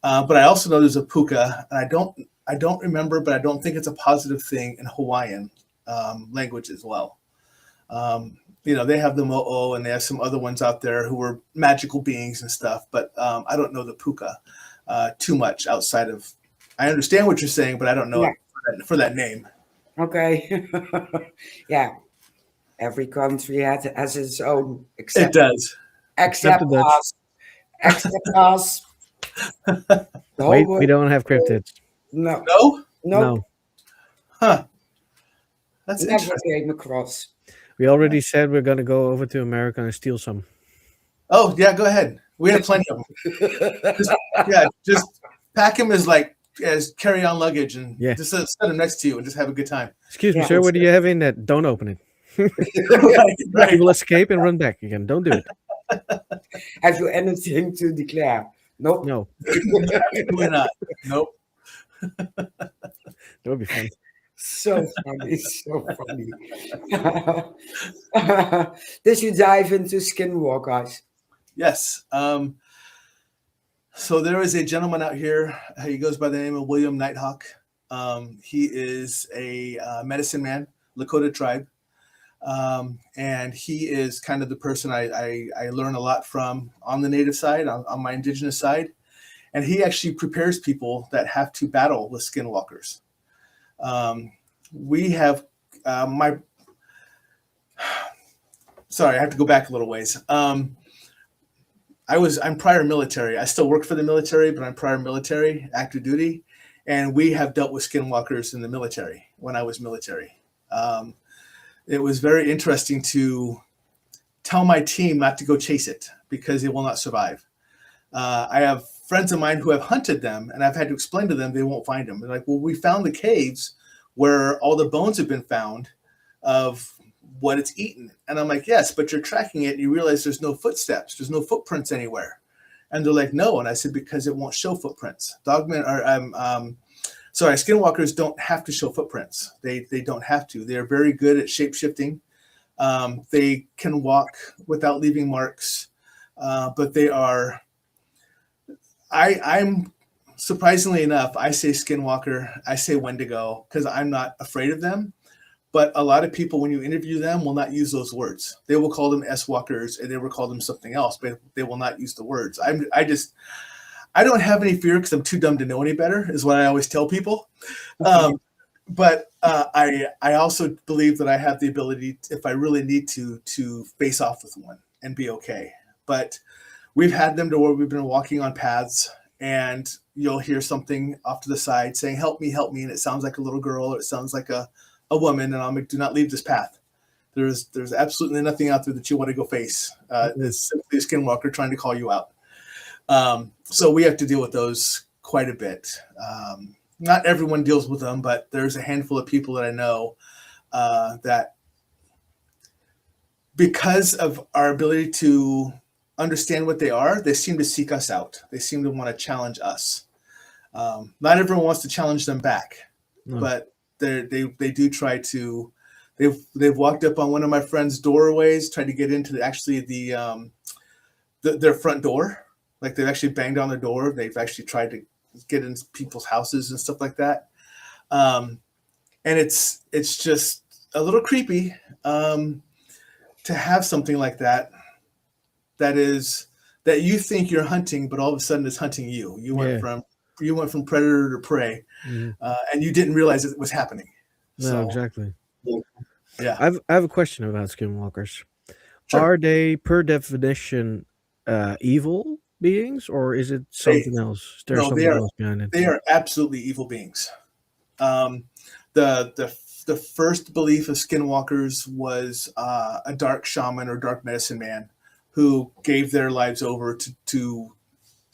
But I also know there's a puka, and I don't remember, but I don't think it's a positive thing in Hawaiian language as well. They have the mo'o, and they have some other ones out there who are magical beings and stuff, but I don't know the puka too much outside of, I understand what you're saying, but I don't know Yeah. it for that name. Okay. Yeah. Every country has its own, It except does. except the Dutch. us. Except us. The whole Wait, we world- don't have cryptids. No. No? Nope. No, Huh. That's Never interesting. came across. we already said we're gonna go over to America and steal some. Oh, yeah, go ahead. We have plenty of them. Just pack them as carry-on luggage and Yeah. just set them next to you and just have a good time. Excuse me, Yeah. sir. What do you have in that? Don't open it. Right. You will escape and run back again. Don't do it. Have you anything to declare? Nope. No, Absolutely not. Nope. that would be fun. So funny, so funny. Did you dive into skinwalkers? Yes. So there is a gentleman out here. He goes by the name of William Nighthawk. He is a medicine man, Lakota tribe. And he is kind of the person I learn a lot from on the native side, on my indigenous side. And he actually prepares people that have to battle with skinwalkers. We have sorry, I have to go back a little ways. I'm prior military. I still work for the military, but I'm prior military, active duty. And we have dealt with skinwalkers in the military when I was military. It was very interesting to tell my team not to go chase it because it will not survive. I have friends of mine who have hunted them, and I've had to explain to them they won't find them. They're like, well, we found the caves where all the bones have been found of what it's eaten. And I'm like, yes, but you're tracking it and you realize there's no footsteps, there's no footprints anywhere. And they're like, no. And I said, because it won't show footprints. Skinwalkers don't have to show footprints. They don't have to. They're very good at shape-shifting. They can walk without leaving marks, but they are, I'm surprisingly enough, I say skinwalker, I say Wendigo, because I'm not afraid of them. But a lot of people, when you interview them, will not use those words. They will call them S-walkers, and they will call them something else, but they will not use the words. I don't have any fear because I'm too dumb to know any better, is what I always tell people. But I also believe that I have the ability, if I really need to face off with one and be okay. But we've had them to where we've been walking on paths, and you'll hear something off to the side saying, help me, and it sounds like a little girl, or it sounds like a woman, and I'm like, do not leave this path. There's absolutely nothing out there that you want to go face. It's simply a skinwalker trying to call you out. So we have to deal with those quite a bit. Not everyone deals with them, but there's a handful of people that I know that because of our ability to understand what they are, they seem to seek us out. They seem to want to challenge us. Not everyone wants to challenge them back, No. but they do try to. They've walked up on one of my friend's doorways, tried to get into their front door. Like they've actually banged on their door. They've actually tried to get into people's houses and stuff like that. And it's just a little creepy to have something like that that you think you're hunting, but all of a sudden it's hunting you. You went from predator to prey, and you didn't realize it was happening. No, exactly. Yeah, I have a question about skinwalkers. sure. Are they, per definition, evil beings, or is it something else? There's something else behind it. They are absolutely evil beings. The first belief of skinwalkers was a dark shaman or dark medicine man who gave their lives over to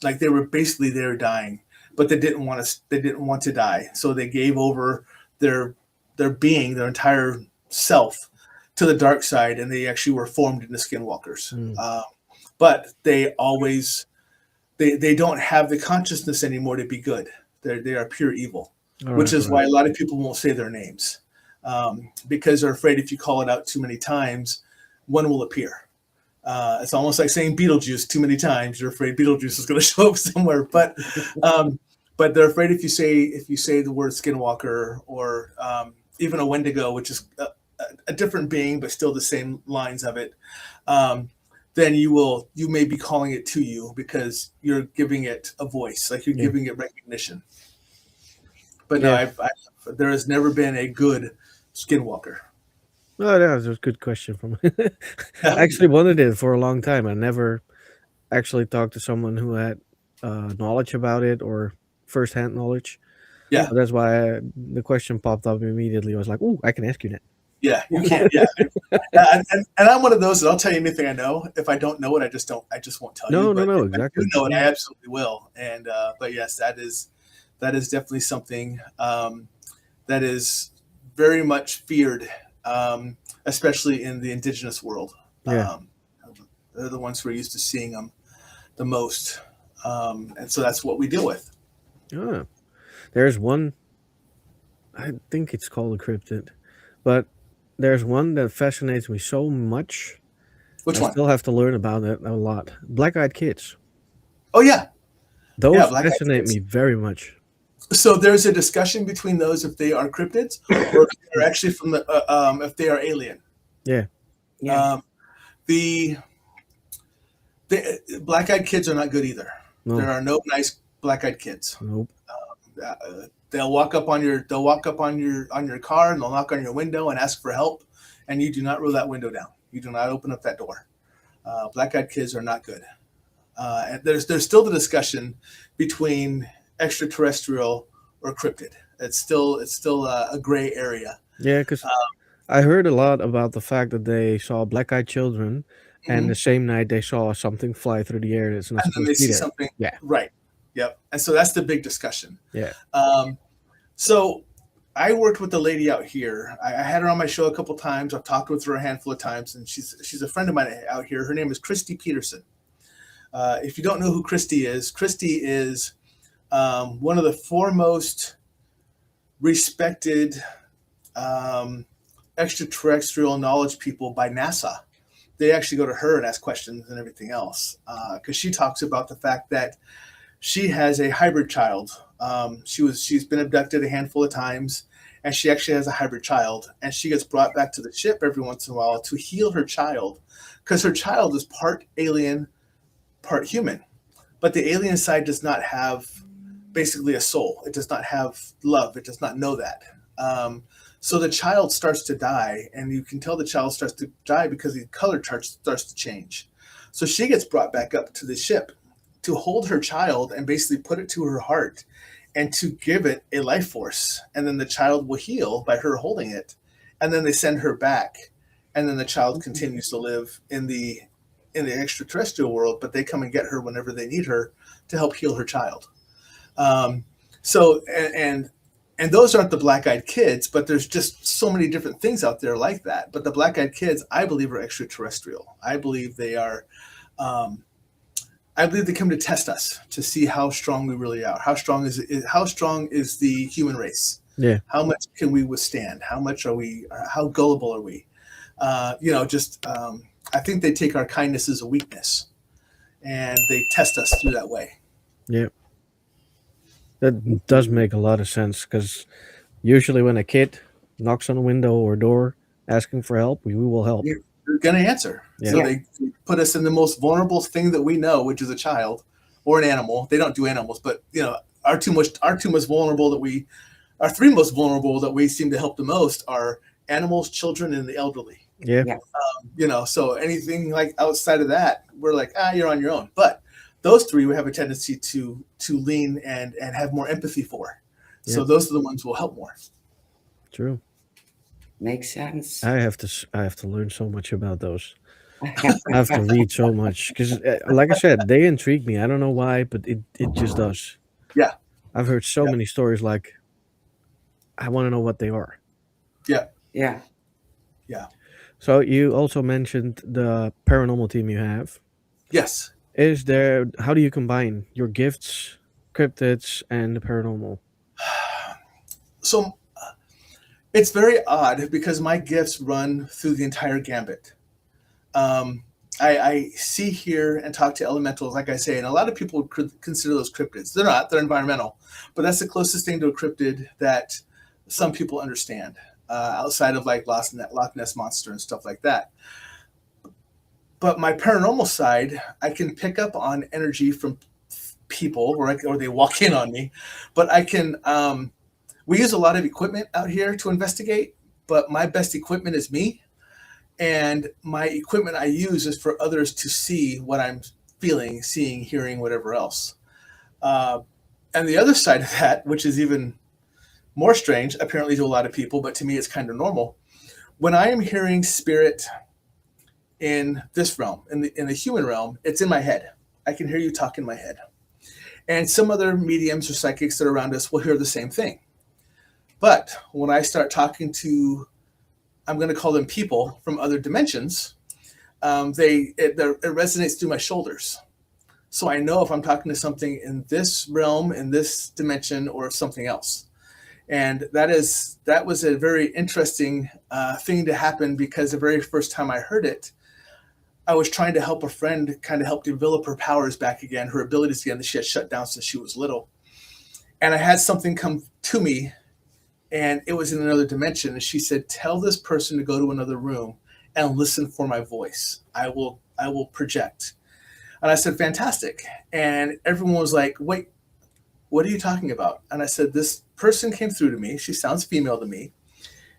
like they were basically there dying, but they didn't want to die, so they gave over their being, their entire self, to the dark side, and they actually were formed into skinwalkers. But they always they don't have the consciousness anymore to be good. They are pure evil, which is why a lot of people won't say their names, because they're afraid if you call it out too many times, one will appear. It's almost like saying Beetlejuice too many times. You're afraid Beetlejuice is going to show up somewhere, but they're afraid if you say the word skinwalker or even a Wendigo, which is a different being but still the same lines of it, then you may be calling it to you because you're giving it a voice, like you're giving it recognition. But no, there has never been a good skinwalker. Oh, that was a good question from me. I actually wanted it for a long time. I never actually talked to someone who had knowledge about it or firsthand knowledge. Yeah. So that's why the question popped up immediately. I was like, "Ooh, I can ask you that." Yeah, you can. Yeah, and I'm one of those that I'll tell you anything I know. If I don't know it, I just won't tell you. No, If exactly. I do know it, I absolutely will. And but yes, that is definitely something that is very much feared, especially in the indigenous world. Yeah. They're the ones who are used to seeing them the most, and so that's what we deal with. Ah, there's one. I think it's called a cryptid, but there's one that fascinates me so much. Which I one? still have to learn about it a lot. Black-eyed kids. Oh yeah, Those black-eyed fascinate kids. me very much. So there's a discussion between those if they are cryptids or if they're actually from the if they are alien. Yeah. The black-eyed kids are not good either. No. There are no nice black-eyed kids. Nope. They'll walk up on your car and they'll knock on your window and ask for help, and you do not roll that window down. You do not open up that door. Black-eyed kids are not good. And there's still the discussion between extraterrestrial or cryptid. It's still a gray area. Yeah, because I heard a lot about the fact that they saw black-eyed children, and the same night they saw something fly through the air that's not and then supposed they to be see there. something. Yeah. Right. Yep. And so that's the big discussion. Yeah. So I worked with the lady out here. I had her on my show a couple times. I've talked with her a handful of times, and she's a friend of mine out here. Her name is Christy Peterson. If you don't know who Christy is one of the foremost respected extraterrestrial knowledge people by NASA. They actually go to her and ask questions and everything else because she talks about the fact that she has a hybrid child. She's been abducted a handful of times, and she actually has a hybrid child, and she gets brought back to the ship every once in a while to heal her child because her child is part alien, part human. But the alien side does not have basically a soul. It does not have love. It does not know that. So the child starts to die, and you can tell the child starts to die because the color chart starts to change. So she gets brought back up to the ship to hold her child and basically put it to her heart and to give it a life force. And then the child will heal by her holding it. And then they send her back. And then the child continues to live in the extraterrestrial world, but they come and get her whenever they need her to help heal her child. And And those aren't the black-eyed kids, but there's just so many different things out there like that. But the black-eyed kids, I believe, are extraterrestrial. I believe they are. I believe they come to test us to see how strong we really are. How strong is the human race? Yeah. How much can we withstand? How much are we? How gullible are we? I think they take our kindness as a weakness, and they test us through that way. Yeah. That does make a lot of sense, because usually when a kid knocks on a window or door asking for help, we will help. Yeah. They're going to answer. Yeah. So they put us in the most vulnerable thing that we know, which is a child or an animal. They don't do animals, but our three most vulnerable that we seem to help the most are animals, children, and the elderly. Yeah. Yeah. So anything like outside of that, we're like, you're on your own. But those three we have a tendency to lean and have more empathy for. So those are the ones we'll help more. True. Makes sense. I have to learn so much about those. I have to read so much, because, like I said, they intrigue me. I don't know why, but it just does. Yeah. I've heard so many stories. Like, I want to know what they are. Yeah. Yeah. Yeah. So you also mentioned the paranormal team you have. Yes. How do you combine your gifts, cryptids, and the paranormal? So it's very odd because my gifts run through the entire gambit. I see, hear, and talk to elementals, like I say, and a lot of people would consider those cryptids. They're not, they're environmental, but that's the closest thing to a cryptid that some people understand, outside of like Loch Ness Monster and stuff like that. But my paranormal side, I can pick up on energy from people, or they walk in on me, but I can, we use a lot of equipment out here to investigate, but my best equipment is me. And my equipment I use is for others to see what I'm feeling, seeing, hearing, whatever else. And the other side of that, which is even more strange, apparently to a lot of people, but to me it's kind of normal. When I am hearing spirit in this realm, in the human realm, it's in my head. I can hear you talk in my head. And some other mediums or psychics that are around us will hear the same thing. But when I start talking to, I'm going to call them people from other dimensions, it resonates through my shoulders. So I know if I'm talking to something in this realm, in this dimension, or something else. And that was a very interesting thing to happen, because the very first time I heard it, I was trying to help a friend kind of help develop her powers back again, her abilities again that she had shut down since she was little. And I had something come to me, and it was in another dimension. And she said, tell this person to go to another room and listen for my voice. I will project. And I said, fantastic. And everyone was like, wait, what are you talking about? And I said, this person came through to me. She sounds female to me.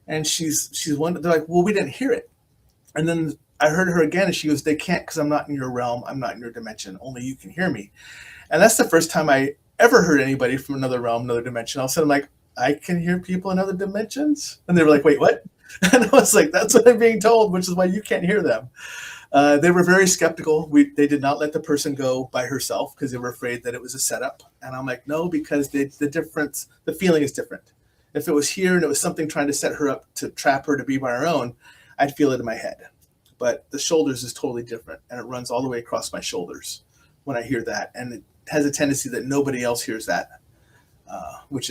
And she's one. They're like, well, we didn't hear it. And then I heard her again, and she goes, they can't, because I'm not in your realm. I'm not in your dimension. Only you can hear me. And that's the first time I ever heard anybody from another realm, another dimension. All of a sudden, I'm like, I can hear people in other dimensions? And they were like, wait, what? And I was like, that's what I'm being told, which is why you can't hear them. They were very skeptical. They did not let the person go by herself because they were afraid that it was a setup. And I'm like, no, because the feeling is different. If it was here and it was something trying to set her up to trap her to be by her own, I'd feel it in my head. But the shoulders is totally different, and it runs all the way across my shoulders when I hear that. And it has a tendency that nobody else hears that, which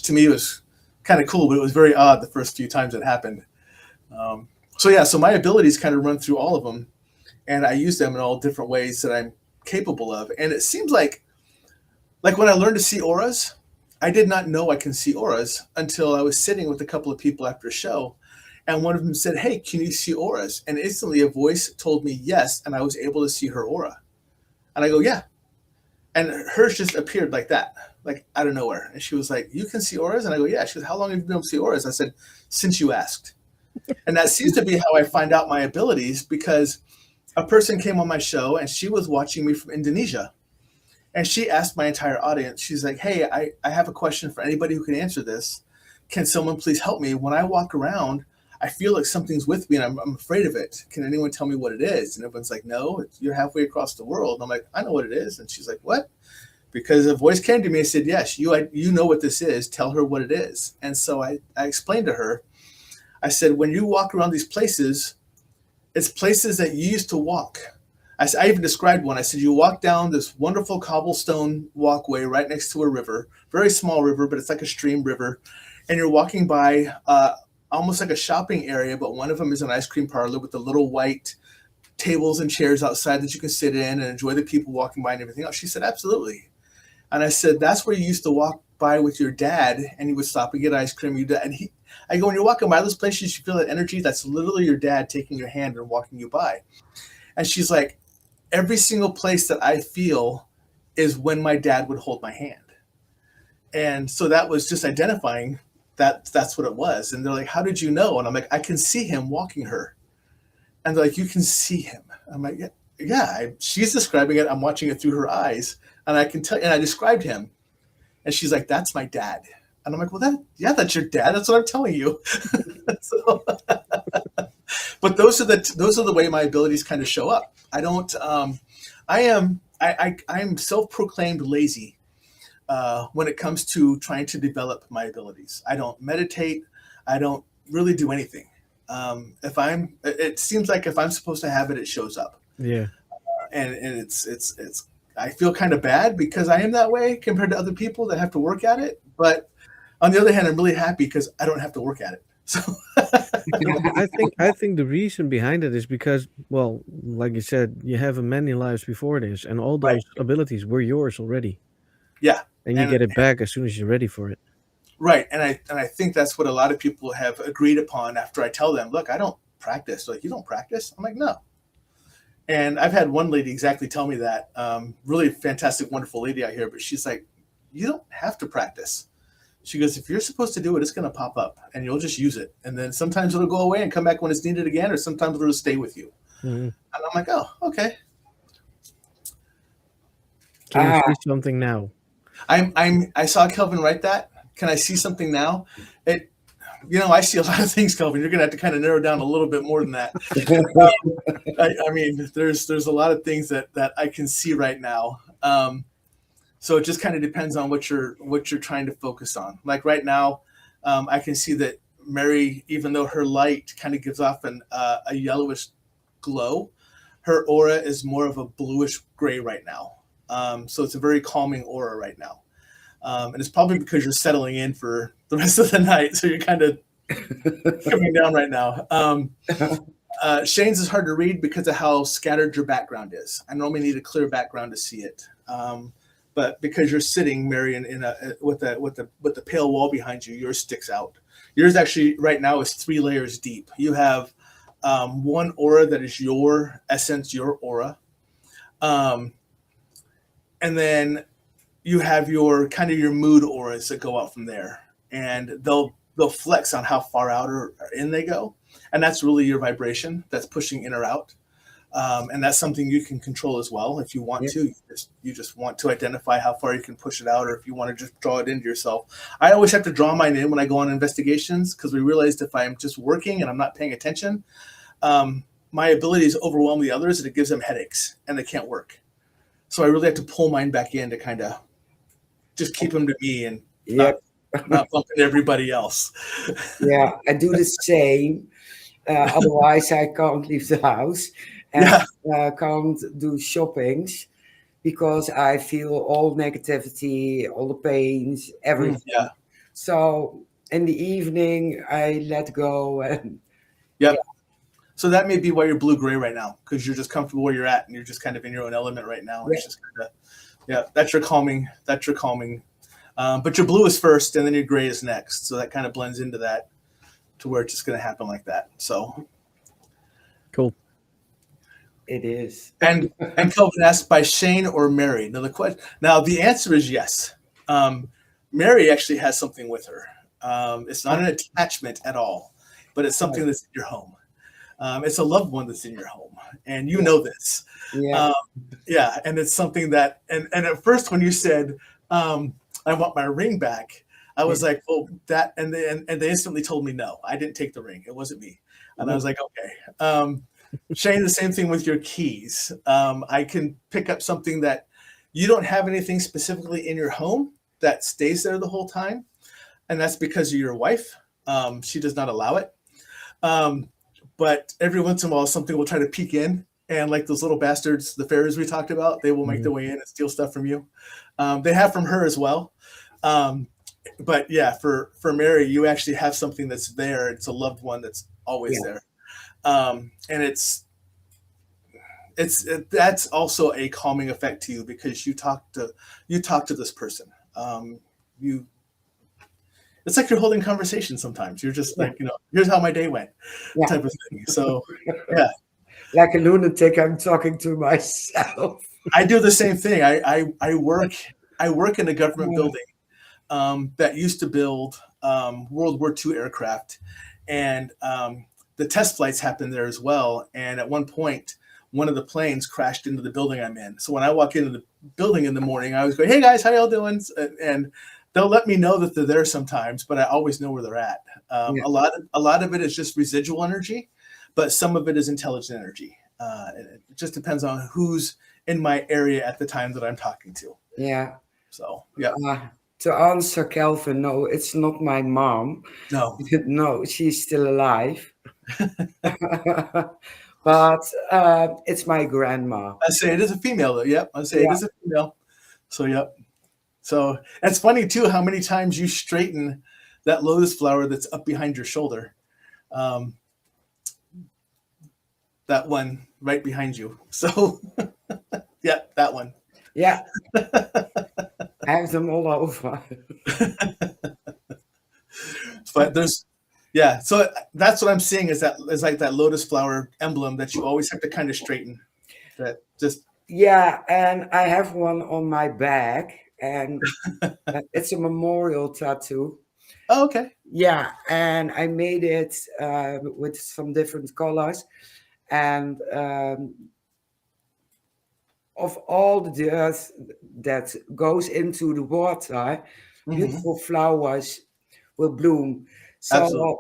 to me was kind of cool, but it was very odd the first few times it happened. So my abilities kind of run through all of them, and I use them in all different ways that I'm capable of. And it seems like when I learned to see auras, I did not know I can see auras until I was sitting with a couple of people after a show, and one of them said, hey, can you see auras? And instantly a voice told me yes, and I was able to see her aura. And I go, yeah. And hers just appeared like that, like out of nowhere. And she was like, you can see auras? And I go, yeah. She goes, how long have you been able to see auras? I said, since you asked. And that seems to be how I find out my abilities, because a person came on my show and she was watching me from Indonesia. And she asked my entire audience, she's like, hey, I have a question for anybody who can answer this. Can someone please help me? When I walk around, I feel like something's with me and I'm afraid of it. Can anyone tell me what it is? And everyone's like, no, you're halfway across the world. And I'm like, I know what it is. And she's like, what? because a voice came to me and said, yes, you know what this is. Tell her what it is. And so I explained to her, I said, when you walk around these places, it's places that you used to walk. I even described one. I said, you walk down this wonderful cobblestone walkway right next to a river, very small river, but it's like a stream river. And you're walking by almost like a shopping area, but one of them is an ice cream parlor with the little white tables and chairs outside that you can sit in and enjoy the people walking by and everything else. She said, absolutely. And I said, that's where you used to walk by with your dad, and he would stop and get ice cream. I go, when you're walking by those places, you feel that energy. That's literally your dad taking your hand and walking you by. And she's like, every single place that I feel is when my dad would hold my hand. And so that was just identifying that's what it was. And they're like, how did you know? And I'm like, I can see him walking her. And they're like, you can see him. I'm like, she's describing it. I'm watching it through her eyes. And I can tell, and I described him. And she's like, that's my dad. And I'm like, well, that's your dad. That's what I'm telling you. So, but those are the way my abilities kind of show up. I'm self-proclaimed lazy when it comes to trying to develop my abilities. I don't meditate. I don't really do anything. It seems like if I'm supposed to have it, it shows up. Yeah. And it's I feel kind of bad because I am that way compared to other people that have to work at it. But on the other hand, I'm really happy because I don't have to work at it. So I think the reason behind it is because, well, like you said, you have many lives before this, and all those abilities were yours already. Yeah. And you get it back as soon as you're ready for it. Right. And I think that's what a lot of people have agreed upon after I tell them, look, I don't practice. Like, you don't practice? I'm like, no. And I've had one lady exactly tell me that, really fantastic, wonderful lady out here, but she's like, you don't have to practice. She goes, if you're supposed to do it, it's going to pop up and you'll just use it. And then sometimes it'll go away and come back when it's needed again, or sometimes it'll stay with you. Mm-hmm. And I'm like, oh, okay. Can you see something now? I saw Kelvin write that. Can I see something now? I see a lot of things, Kelvin. You're going to have to kind of narrow down a little bit more than that. I mean, there's a lot of things that I can see right now. So it just kind of depends on what you're trying to focus on. Like right now, I can see that Mary, even though her light kind of gives off a yellowish glow, her aura is more of a bluish gray right now. So it's a very calming aura right now. And it's probably because you're settling in for the rest of the night. So you're kind of coming down right now. Shane's is hard to read because of how scattered your background is. I normally need a clear background to see it. But because you're sitting, Mary, with the pale wall behind you, yours sticks out. Yours actually right now is 3 layers deep. You have one aura that is your essence, your aura. And then you have your kind of your mood auras that go out from there, and they'll flex on how far out or in they go. And that's really your vibration that's pushing in or out. And that's something you can control as well if you want to. You just want to identify how far you can push it out, or if you want to just draw it into yourself. I always have to draw mine in when I go on investigations, because we realized if I'm just working and I'm not paying attention, my abilities overwhelm the others and it gives them headaches and they can't work. So I really have to pull mine back in to kind of just keep them to me and not bumping everybody else. Yeah, I do the same. Otherwise, I can't leave the house. And can't do shoppings because I feel all negativity, all the pains, everything. Yeah. So in the evening, I let go. And So that may be why you're blue-gray right now, because you're just comfortable where you're at and you're just kind of in your own element right now. And it's just kind of, that's your calming. That's your calming. But your blue is first and then your gray is next. So that kind of blends into that to where it's just going to happen like that. So cool. It is. And Kelvin asked, by Shane or Mary? Now the answer is yes. Mary actually has something with her. It's not an attachment at all, but it's something that's in your home. It's a loved one that's in your home, and you know this. Yeah. And it's something that, and at first when you said, I want my ring back, I was like, oh, that, and they instantly told me, no, I didn't take the ring. It wasn't me. And I was like, okay. Shane, the same thing with your keys. I can pick up something that you don't have anything specifically in your home that stays there the whole time, and that's because of your wife. She does not allow it. Um, but every once in a while, something will try to peek in, and like those little bastards, the fairies we talked about, they will make their way in and steal stuff from you. They have from her as well. Um, but yeah, for Mary, you actually have something that's there. It's a loved one that's always Yeah. there, and that's also a calming effect to you because you talk to this person. You It's like you're holding conversation sometimes. You're just like, here's how my day went, Yeah. type of thing. So yeah, Like a lunatic, I'm talking to myself. I do the same thing. I work in a government building that used to build World War II aircraft, and the test flights happened there as well. And at one point, one of the planes crashed into the building I'm in. So when I walk into the building in the morning, I always go, "Hey guys, how y'all doing?" And they'll let me know that they're there sometimes, but I always know where they're at. Yeah. A lot of it is just residual energy, but some of it is intelligent energy. It just depends on who's in my area at the time that I'm talking to. Yeah. So yeah, To answer Calvin, no, it's not my mom. no, No, she's still alive. But it's my grandma. I say it is a female though. Yep, I say it Yeah. is a female. So yep. So it's funny too how many times you straighten that lotus flower that's up behind your shoulder. Um, that one right behind you. So yeah, that one. Yeah. I have them all over. But so that's what I'm seeing is like that lotus flower emblem that you always have to kind of straighten. That just Yeah, and I have one on my back, and it's a memorial tattoo. oh, okay. Yeah, and I made it with some different colors, and of all the earth that goes into the water, Mhm. beautiful flowers will bloom. Absolutely. So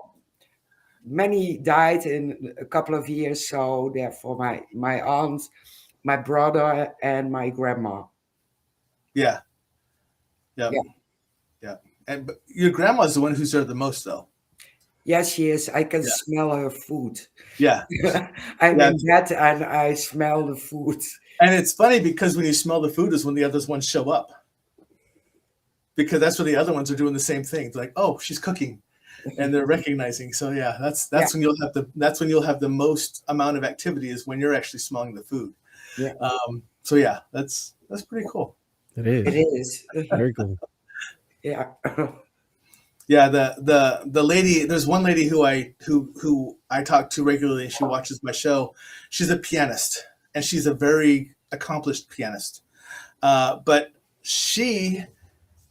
many died in a couple of years, so therefore my aunt, my brother, and my grandma. Yeah. Yep. Yeah. Yeah. And but your grandma's the one who's there the most though. Yes, she is. I can Yeah. smell her food. Yeah. I'm Yeah. in bed and I smell the food. And it's funny because when you smell the food is when the other ones show up. Because that's where the other ones are doing the same thing. They're like, oh, she's cooking. And they're recognizing. So yeah, that's Yeah. when you'll have the most amount of activity is when you're actually smelling the food. Yeah. So yeah, that's pretty cool. It is. It is. Very cool. Yeah. Yeah, the lady, there's one lady who I talk to regularly and she watches my show. She's a pianist and she's a very accomplished pianist. But she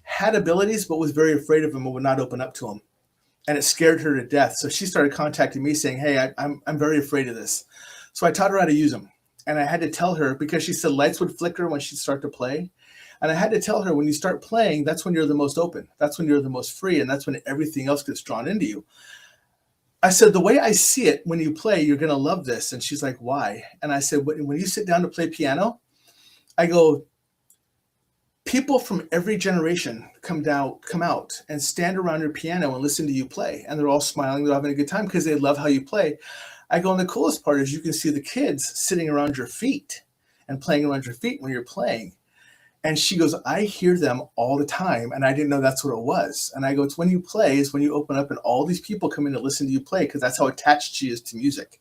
had abilities but was very afraid of them and would not open up to them. And it scared her to death. So she started contacting me saying, "Hey, I'm very afraid of this." So I taught her how to use them. And I had to tell her because she said lights would flicker when she'd start to play. And I had to tell her when you start playing, that's when you're the most open. That's when you're the most free. And that's when everything else gets drawn into you. I said, the way I see it, when you play, you're going to love this. And she's like, why? And I said, when you sit down to play piano, I go, people from every generation come out and stand around your piano and listen to you play. And they're all smiling. They're having a good time because they love how you play. I go, and the coolest part is you can see the kids sitting around your feet and playing around your feet when you're playing. And she goes, I hear them all the time. And I didn't know that's what it was. And I go, it's when you play is when you open up and all these people come in to listen to you play because that's how attached she is to music.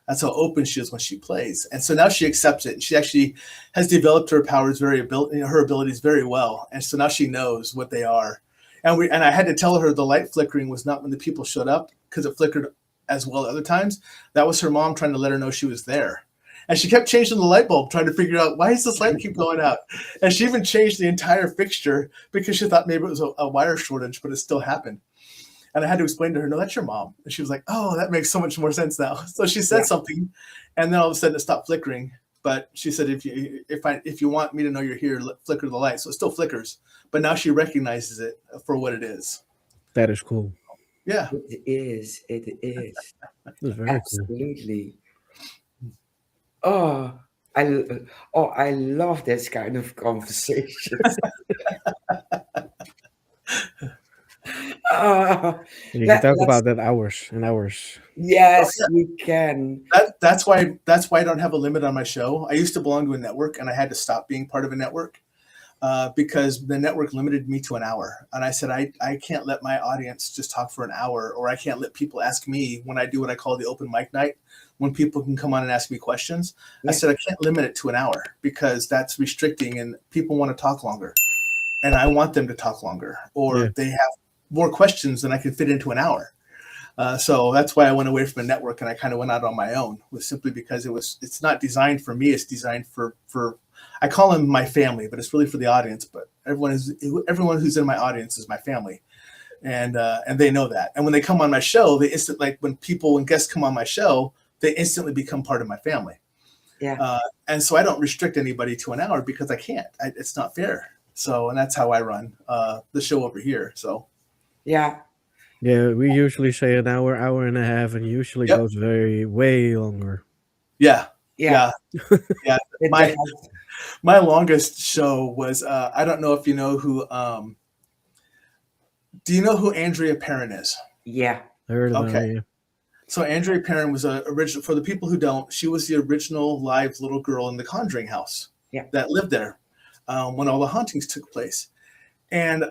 That's how open she is when she plays. And so now she accepts it. And she actually has developed her her abilities very well. And so now she knows what they are. And I had to tell her the light flickering was not when the people showed up because it flickered as well other times. That was her mom trying to let her know she was there. And she kept changing the light bulb, trying to figure out why does this light keep going out? And she even changed the entire fixture because she thought maybe it was a wire shortage, but it still happened. And I had to explain to her, no, that's your mom. And she was like, oh, that makes so much more sense now. So she said something, and then all of a sudden it stopped flickering. But she said, if you want me to know you're here, flicker the light. So it still flickers, but now she recognizes it for what it is. That is cool. Yeah, It is. It is. That's very cool. Absolutely. Oh, I I love this kind of conversations. uh, You can talk let's about that hours and hours. yes, we can. That's why I don't have a limit on my show. I used to belong to a network, and I had to stop being part of a network because the network limited me to an hour. And I said, I can't let my audience just talk for an hour, or I can't let people ask me when I do what I call the open mic night, when people can come on and ask me questions. I Yeah. said, I can't limit it to an hour because that's restricting, and people want to talk longer. And I want them to talk longer, or Yeah. they have more questions than I can fit into an hour. So that's why I went away from a network and I kind of went out on my own, was simply because it's not designed for me. It's designed for I call them my family, but it's really for the audience. But everyone who's in my audience is my family, and they know that. And when they come on my show, when guests come on my show, they instantly become part of my family. Yeah. And so I don't restrict anybody to an hour because I can't. It's not fair. So, and that's how I run the show over here. So. Yeah. Yeah, we usually say an hour, hour and a half, and usually Yep. goes way longer. Yeah. Yeah. Yeah. It My does. my longest show was I don't know if you know who do you know who Andrea Perrin is? Yeah. I heard about Okay. it. Yeah. So Andrea Perrin was original, for the people who don't, she was the original live little girl in the Conjuring house that lived there when all the hauntings took place. And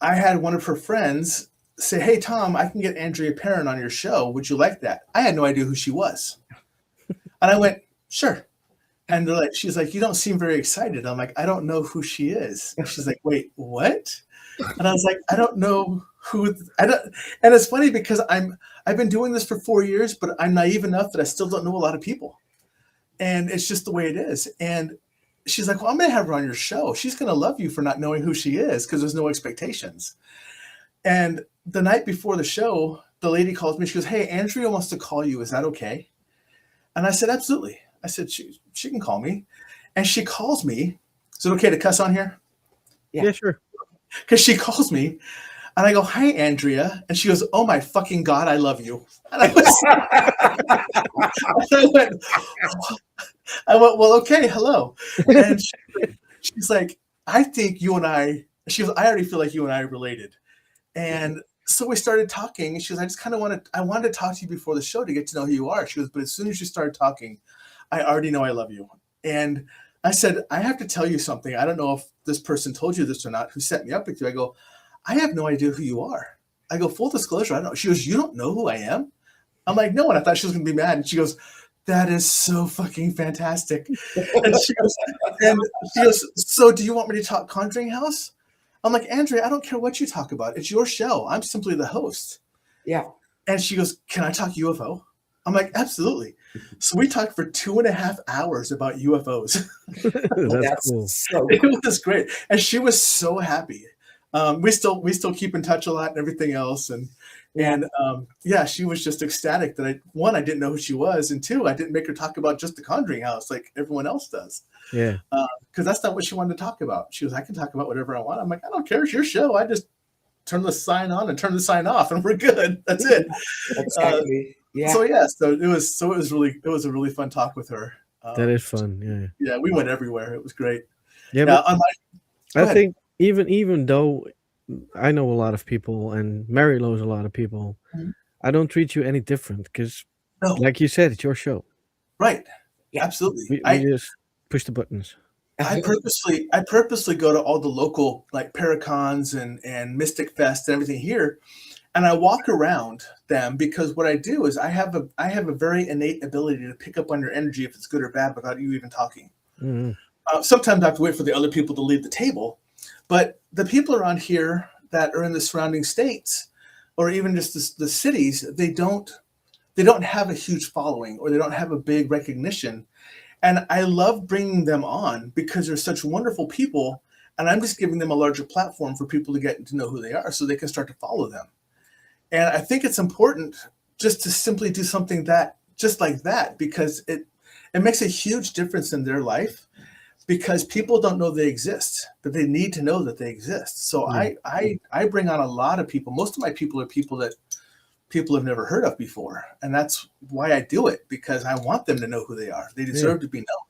I had one of her friends say, "Hey, Tom, I can get Andrea Perrin on your show. Would you like that?" I had no idea who she was. And I went, "Sure." And she's like, "You don't seem very excited." I'm like, "I don't know who she is." And she's like, "Wait, what?" And I was like, "I don't know who I don't." And it's funny because I've been doing this for 4 years, but I'm naive enough that I still don't know a lot of people. And it's just the way it is. And she's like, "Well, I'm going to have her on your show. She's going to love you for not knowing who she is because there's no expectations." And the night before the show, the lady calls me. She goes, "Hey, Andrea wants to call you. Is that okay?" And I said, "Absolutely." I said, she can call me. And she calls me. Is it okay to cuss on here? Yeah, sure. Because she calls me and I go, "Hi, Andrea." And she goes, "Oh my fucking God, I love you." And I went, "Well, okay, hello." And she's like, "I think you and I," "I already feel like you and I are related." And so we started talking, and she goes, I wanted to talk to you before the show to get to know who you are." She goes, "But as soon as you started talking, I already know I love you." And I said, "I have to tell you something. I don't know if this person told you this or not, who set me up with you." I go, "I have no idea who you are." I go, "Full disclosure, I don't know." She goes, "You don't know who I am?" I'm like, "No." And I thought she was going to be mad. And she goes, "That is so fucking fantastic." And she goes, "So do you want me to talk Conjuring House?" I'm like, "Andrea, I don't care what you talk about. It's your show. I'm simply the host." Yeah. And she goes, "Can I talk UFO?" I'm like, "Absolutely." So we talked for 2.5 hours about UFOs. That's cool. So It cool. was great. And she was so happy. We still keep in touch a lot and everything else. And she was just ecstatic that I didn't know who she was. And two, I didn't make her talk about just the Conjuring House like everyone else does. Yeah. Because that's not what she wanted to talk about. She was, "I can talk about whatever I want." I'm like, "I don't care. It's your show. I just turn the sign on and turn the sign off, and we're good. That's it." Exactly. Yeah. So it was a really fun talk with her. That is fun. Yeah. Yeah, we went everywhere. It was great. Yeah, Yeah, but go I ahead. think even though I know a lot of people and Mary knows a lot of people, Mhm. I don't treat you any different because, No, like you said, it's your show. right. Yeah. Absolutely. We just push the buttons. I purposely go to all the local like Paracons and Mystic Fest and everything here, and I walk around them because what I do is I have a very innate ability to pick up on your energy if it's good or bad without you even talking. Mhm. Sometimes I have to wait for the other people to leave the table, but the people around here that are in the surrounding states or even just the cities, they don't have a huge following or they don't have a big recognition. And I love bringing them on because they're such wonderful people. And I'm just giving them a larger platform for people to get to know who they are so they can start to follow them. And I think it's important just to simply do something that just like that, because it makes a huge difference in their life because people don't know they exist, but they need to know that they exist. So Yeah. I bring on a lot of people. Most of my people are people that people have never heard of before. And that's why I do it, because I want them to know who they are. They deserve to be known.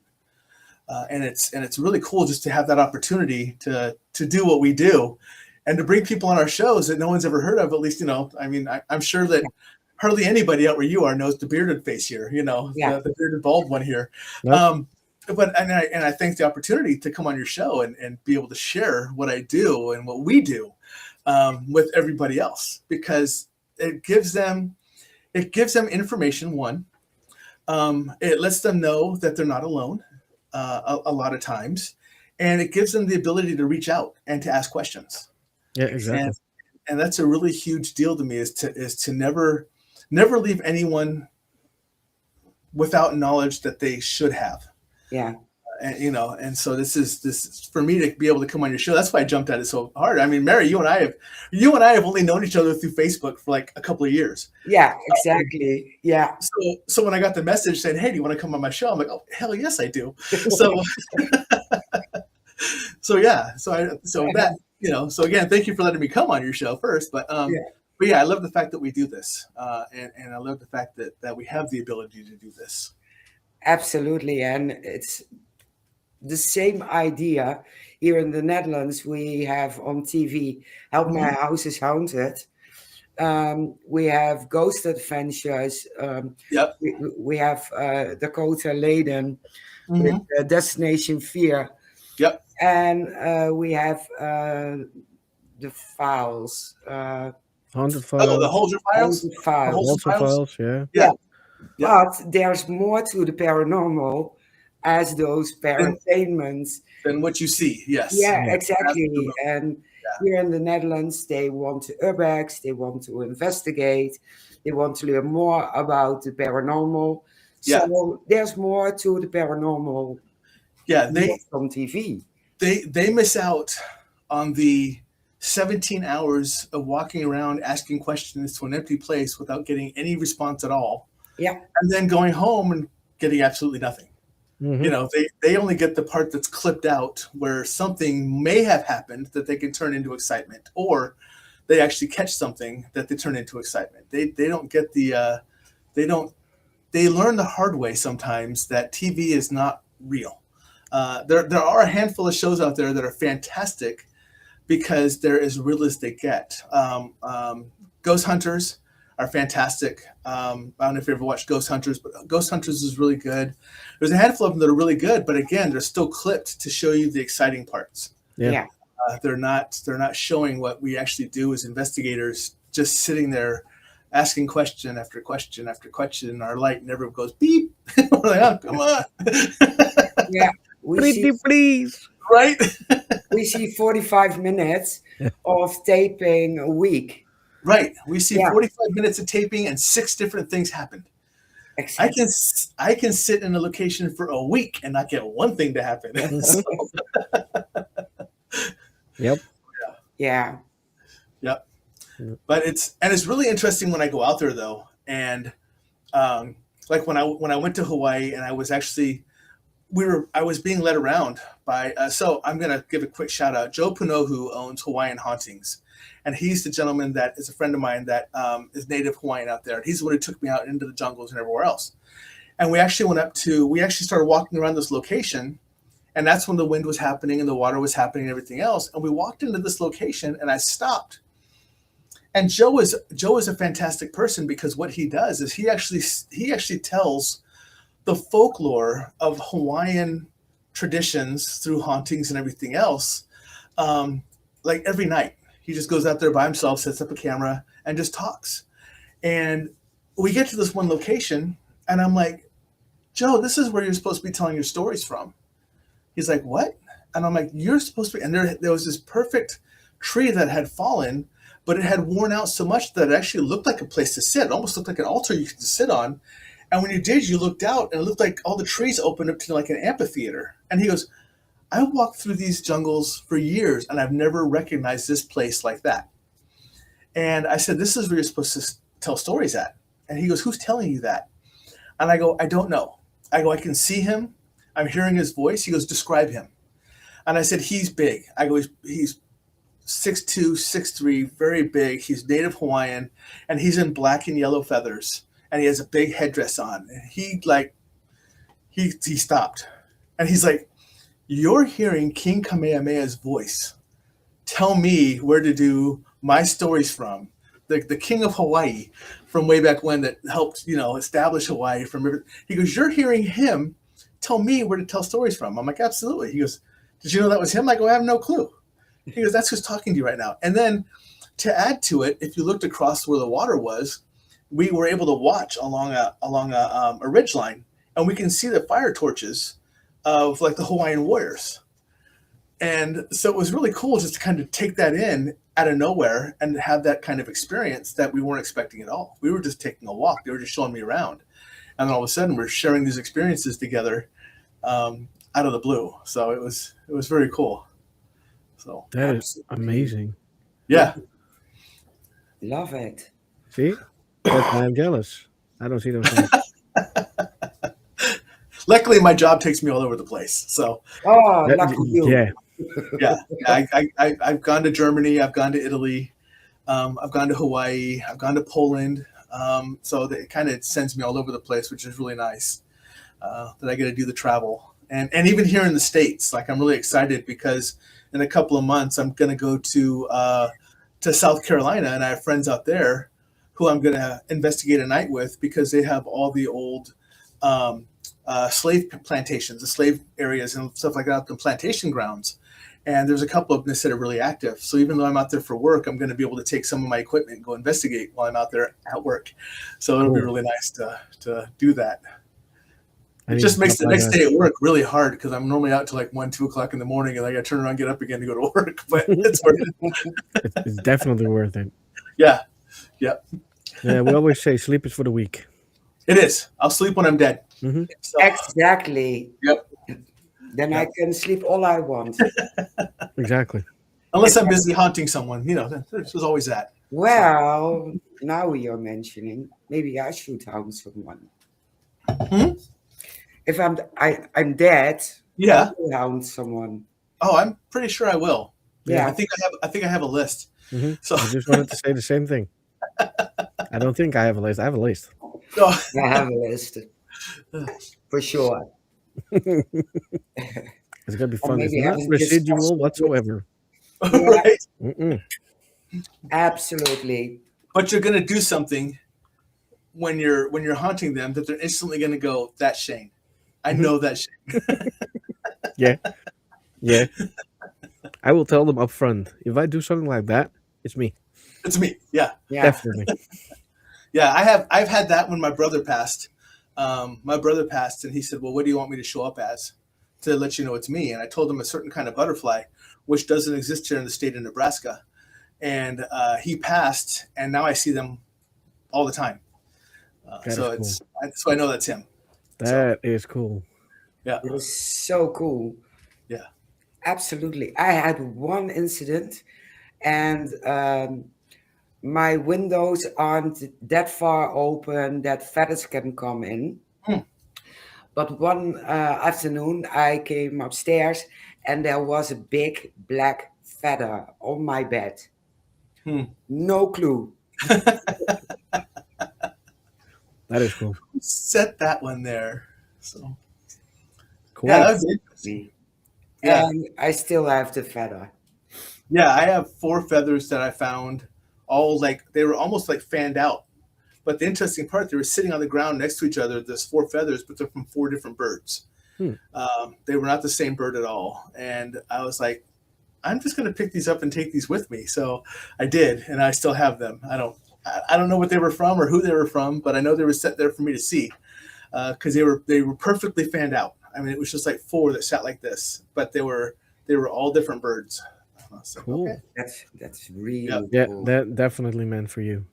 and it's really cool just to have that opportunity to do what we do, and to bring people on our shows that no one's ever heard of. At least, I mean, I'm sure that hardly anybody out where you are knows the bearded face here. The bearded bald one here. Nope. But I thank the opportunity to come on your show and be able to share what I do and what we do with everybody else, because it gives them information. One, it lets them know that they're not alone a lot of times, and it gives them the ability to reach out and to ask questions. Yeah, exactly. And that's a really huge deal to me, is to never leave anyone without knowledge that they should have. Yeah. And so this is for me to be able to come on your show. That's why I jumped at it so hard. I mean, Mary, you and I have only known each other through Facebook for like a couple of years. Yeah, exactly. Yeah. So when I got the message saying, "Hey, do you want to come on my show?" I'm like, "Oh, hell yes, I do." So again, thank you for letting me come on your show first. But I love the fact that we do this, and I love the fact that we have the ability to do this. Absolutely. And it's the same idea here in the Netherlands. We have on TV, Help My House is Haunted. We have Ghost Adventures. Yep. We have Dakota Laden with Destination Fear. Yep. And we have the Files. Haunted Files. Oh, the Holzer Files? Haunted Files. Holzer Files, yeah. Yeah. But there's more to the paranormal as those parattainments. Than what you see, yes. Yeah, exactly. Absolutely. And here in the Netherlands, they want to urbex, they want to investigate, they want to learn more about the paranormal. So there's more to the paranormal. Yeah, on TV. They miss out on the 17 hours of walking around asking questions to an empty place without getting any response at all. Yeah. And then going home and getting absolutely nothing. Mm-hmm. They only get the part that's clipped out where something may have happened that they can turn into excitement, or they actually catch something that they turn into excitement. They don't get the they learn the hard way sometimes that TV is not real. There are a handful of shows out there that are fantastic because they're as real as they get. Ghost Hunters are fantastic. I don't know if you ever watched Ghost Hunters, but Ghost Hunters is really good. There's a handful of them that are really good, but again, they're still clipped to show you the exciting parts. Yeah. They're not showing what we actually do as investigators, just sitting there asking question after question after question, and our light never goes beep. We're like, oh, come on. Yeah. Please. Right? We see 45 minutes of taping a week. Right. We see 45 minutes of taping and 6 different things happened. Exactly. I can sit in a location for a week and not get one thing to happen. Yep. Yeah. Yep. But it's really interesting when I go out there though, and like when I went to Hawaii, and I was actually I was being led around by so I'm gonna give a quick shout out. Joe Puno, who owns Hawaiian Hauntings, and he's the gentleman that is a friend of mine that is native Hawaiian out there. He's the one who took me out into the jungles and everywhere else. And we actually started walking around this location, and that's when the wind was happening and the water was happening and everything else. And we walked into this location, and I stopped. And Joe is a fantastic person, because what he does is he actually tells the folklore of Hawaiian traditions through hauntings and everything else, like every night. He just goes out there by himself, sets up a camera, and just talks. And we get to this one location, and I'm like, Joe, this is where you're supposed to be telling your stories from. He's like, what? And I'm like, you're supposed to be. And there was this perfect tree that had fallen, but it had worn out so much that it actually looked like a place to sit. It almost looked like an altar you could sit on. And when you did, you looked out, and it looked like all the trees opened up to like an amphitheater. And he goes, I walked through these jungles for years, and I've never recognized this place like that. And I said, this is where you're supposed to tell stories at. And he goes, who's telling you that? And I go, I don't know. I go, I can see him. I'm hearing his voice. He goes, describe him. And I said, he's big. I go, he's 6'2", 6'3", very big. He's native Hawaiian, and he's in black and yellow feathers, and he has a big headdress on. And he stopped, and he's like, you're hearing King Kamehameha's voice tell me where to do my stories from. The king of Hawaii from way back when that helped, establish Hawaii from. He goes, you're hearing him tell me where to tell stories from. I'm like, absolutely. He goes, did you know that was him? I go, I have no clue. He goes, that's who's talking to you right now. And then to add to it, if you looked across where the water was, we were able to watch along a ridge line, and we can see the fire torches of like the Hawaiian warriors. And so it was really cool just to kind of take that in out of nowhere and have that kind of experience that we weren't expecting at all. We were just taking a walk. They were just showing me around. And then all of a sudden we're sharing these experiences together out of the blue. So it was very cool. So That is amazing. yeah. Love it. See? That's why I'm jealous. I don't see those things. Luckily my job takes me all over the place. So Oh, lucky you. Yeah. I've gone to Germany, I've gone to Italy, I've gone to Hawaii, I've gone to Poland. So it kind of sends me all over the place, which is really nice that I get to do the travel. And even here in the States, like I'm really excited because in a couple of months I'm going to go to South Carolina, and I have friends out there who I'm going to investigate a night with because they have all the old slave plantations, the slave areas and stuff like that, the plantation grounds. And there's a couple of them that are really active. So even though I'm out there for work, I'm going to be able to take some of my equipment and go investigate while I'm out there at work. So it'll be really nice to do that. It just makes the next day at work really hard because I'm normally out till like 1, 2 o'clock in the morning, and I got to turn around, get up again to go to work. But it's worth it. It's definitely worth it. Yeah. Yeah, we always say sleep is for the weak. It is. I'll sleep when I'm dead. Mm-hmm. So, Exactly. Yep. Then I can sleep all I want. Exactly. Unless I'm busy haunting someone, there's always that. Well, now you're mentioning, maybe I should haunt someone. If I'm dead, Yeah. I will haunt someone. Oh, I'm pretty sure I will. Yeah. I think I have a list. Mm-hmm. So I just wanted to say the same thing. I don't think I have a list. I have a list. oh, I have a list. For sure. It's gonna be fun. It's maybe not having residual discussed- whatsoever. right. Mm-mm. Absolutely. But you're gonna do something when you're haunting them that they're instantly gonna go, that's Shane. I know that Shane. Yeah. Yeah. I will tell them up front. If I do something like that, it's me. It's me. Yeah. Yeah. Definitely. Yeah. I've had that when my brother passed. My brother passed, and he said, well, what do you want me to show up as to let you know it's me? And I told him a certain kind of butterfly, which doesn't exist here in the state of Nebraska. And he passed, and now I see them all the time. So I know that's him. That is cool. Yeah. It was so cool. Yeah. Absolutely. I had one incident, and my windows aren't that far open that feathers can come in. But one afternoon, I came upstairs, and there was a big black feather on my bed. No clue. That is cool. Set that one there. So Cool. yeah, that was interesting. Yeah. And I still have the feather. Yeah, I have 4 feathers that I found, all like they were almost like fanned out. But the interesting part, they were sitting on the ground next to each other. There's 4 feathers, but they're from 4 different birds. They were not the same bird at all. And I was like, I'm just going to pick these up and take these with me. So I did, and I still have them. I don't know what they were from or who they were from, but I know they were set there for me to see because they were perfectly fanned out. I mean, it was just like 4 that sat like this, but they were all different birds. So, Cool. okay. That's really Yeah, cool. that definitely meant for you.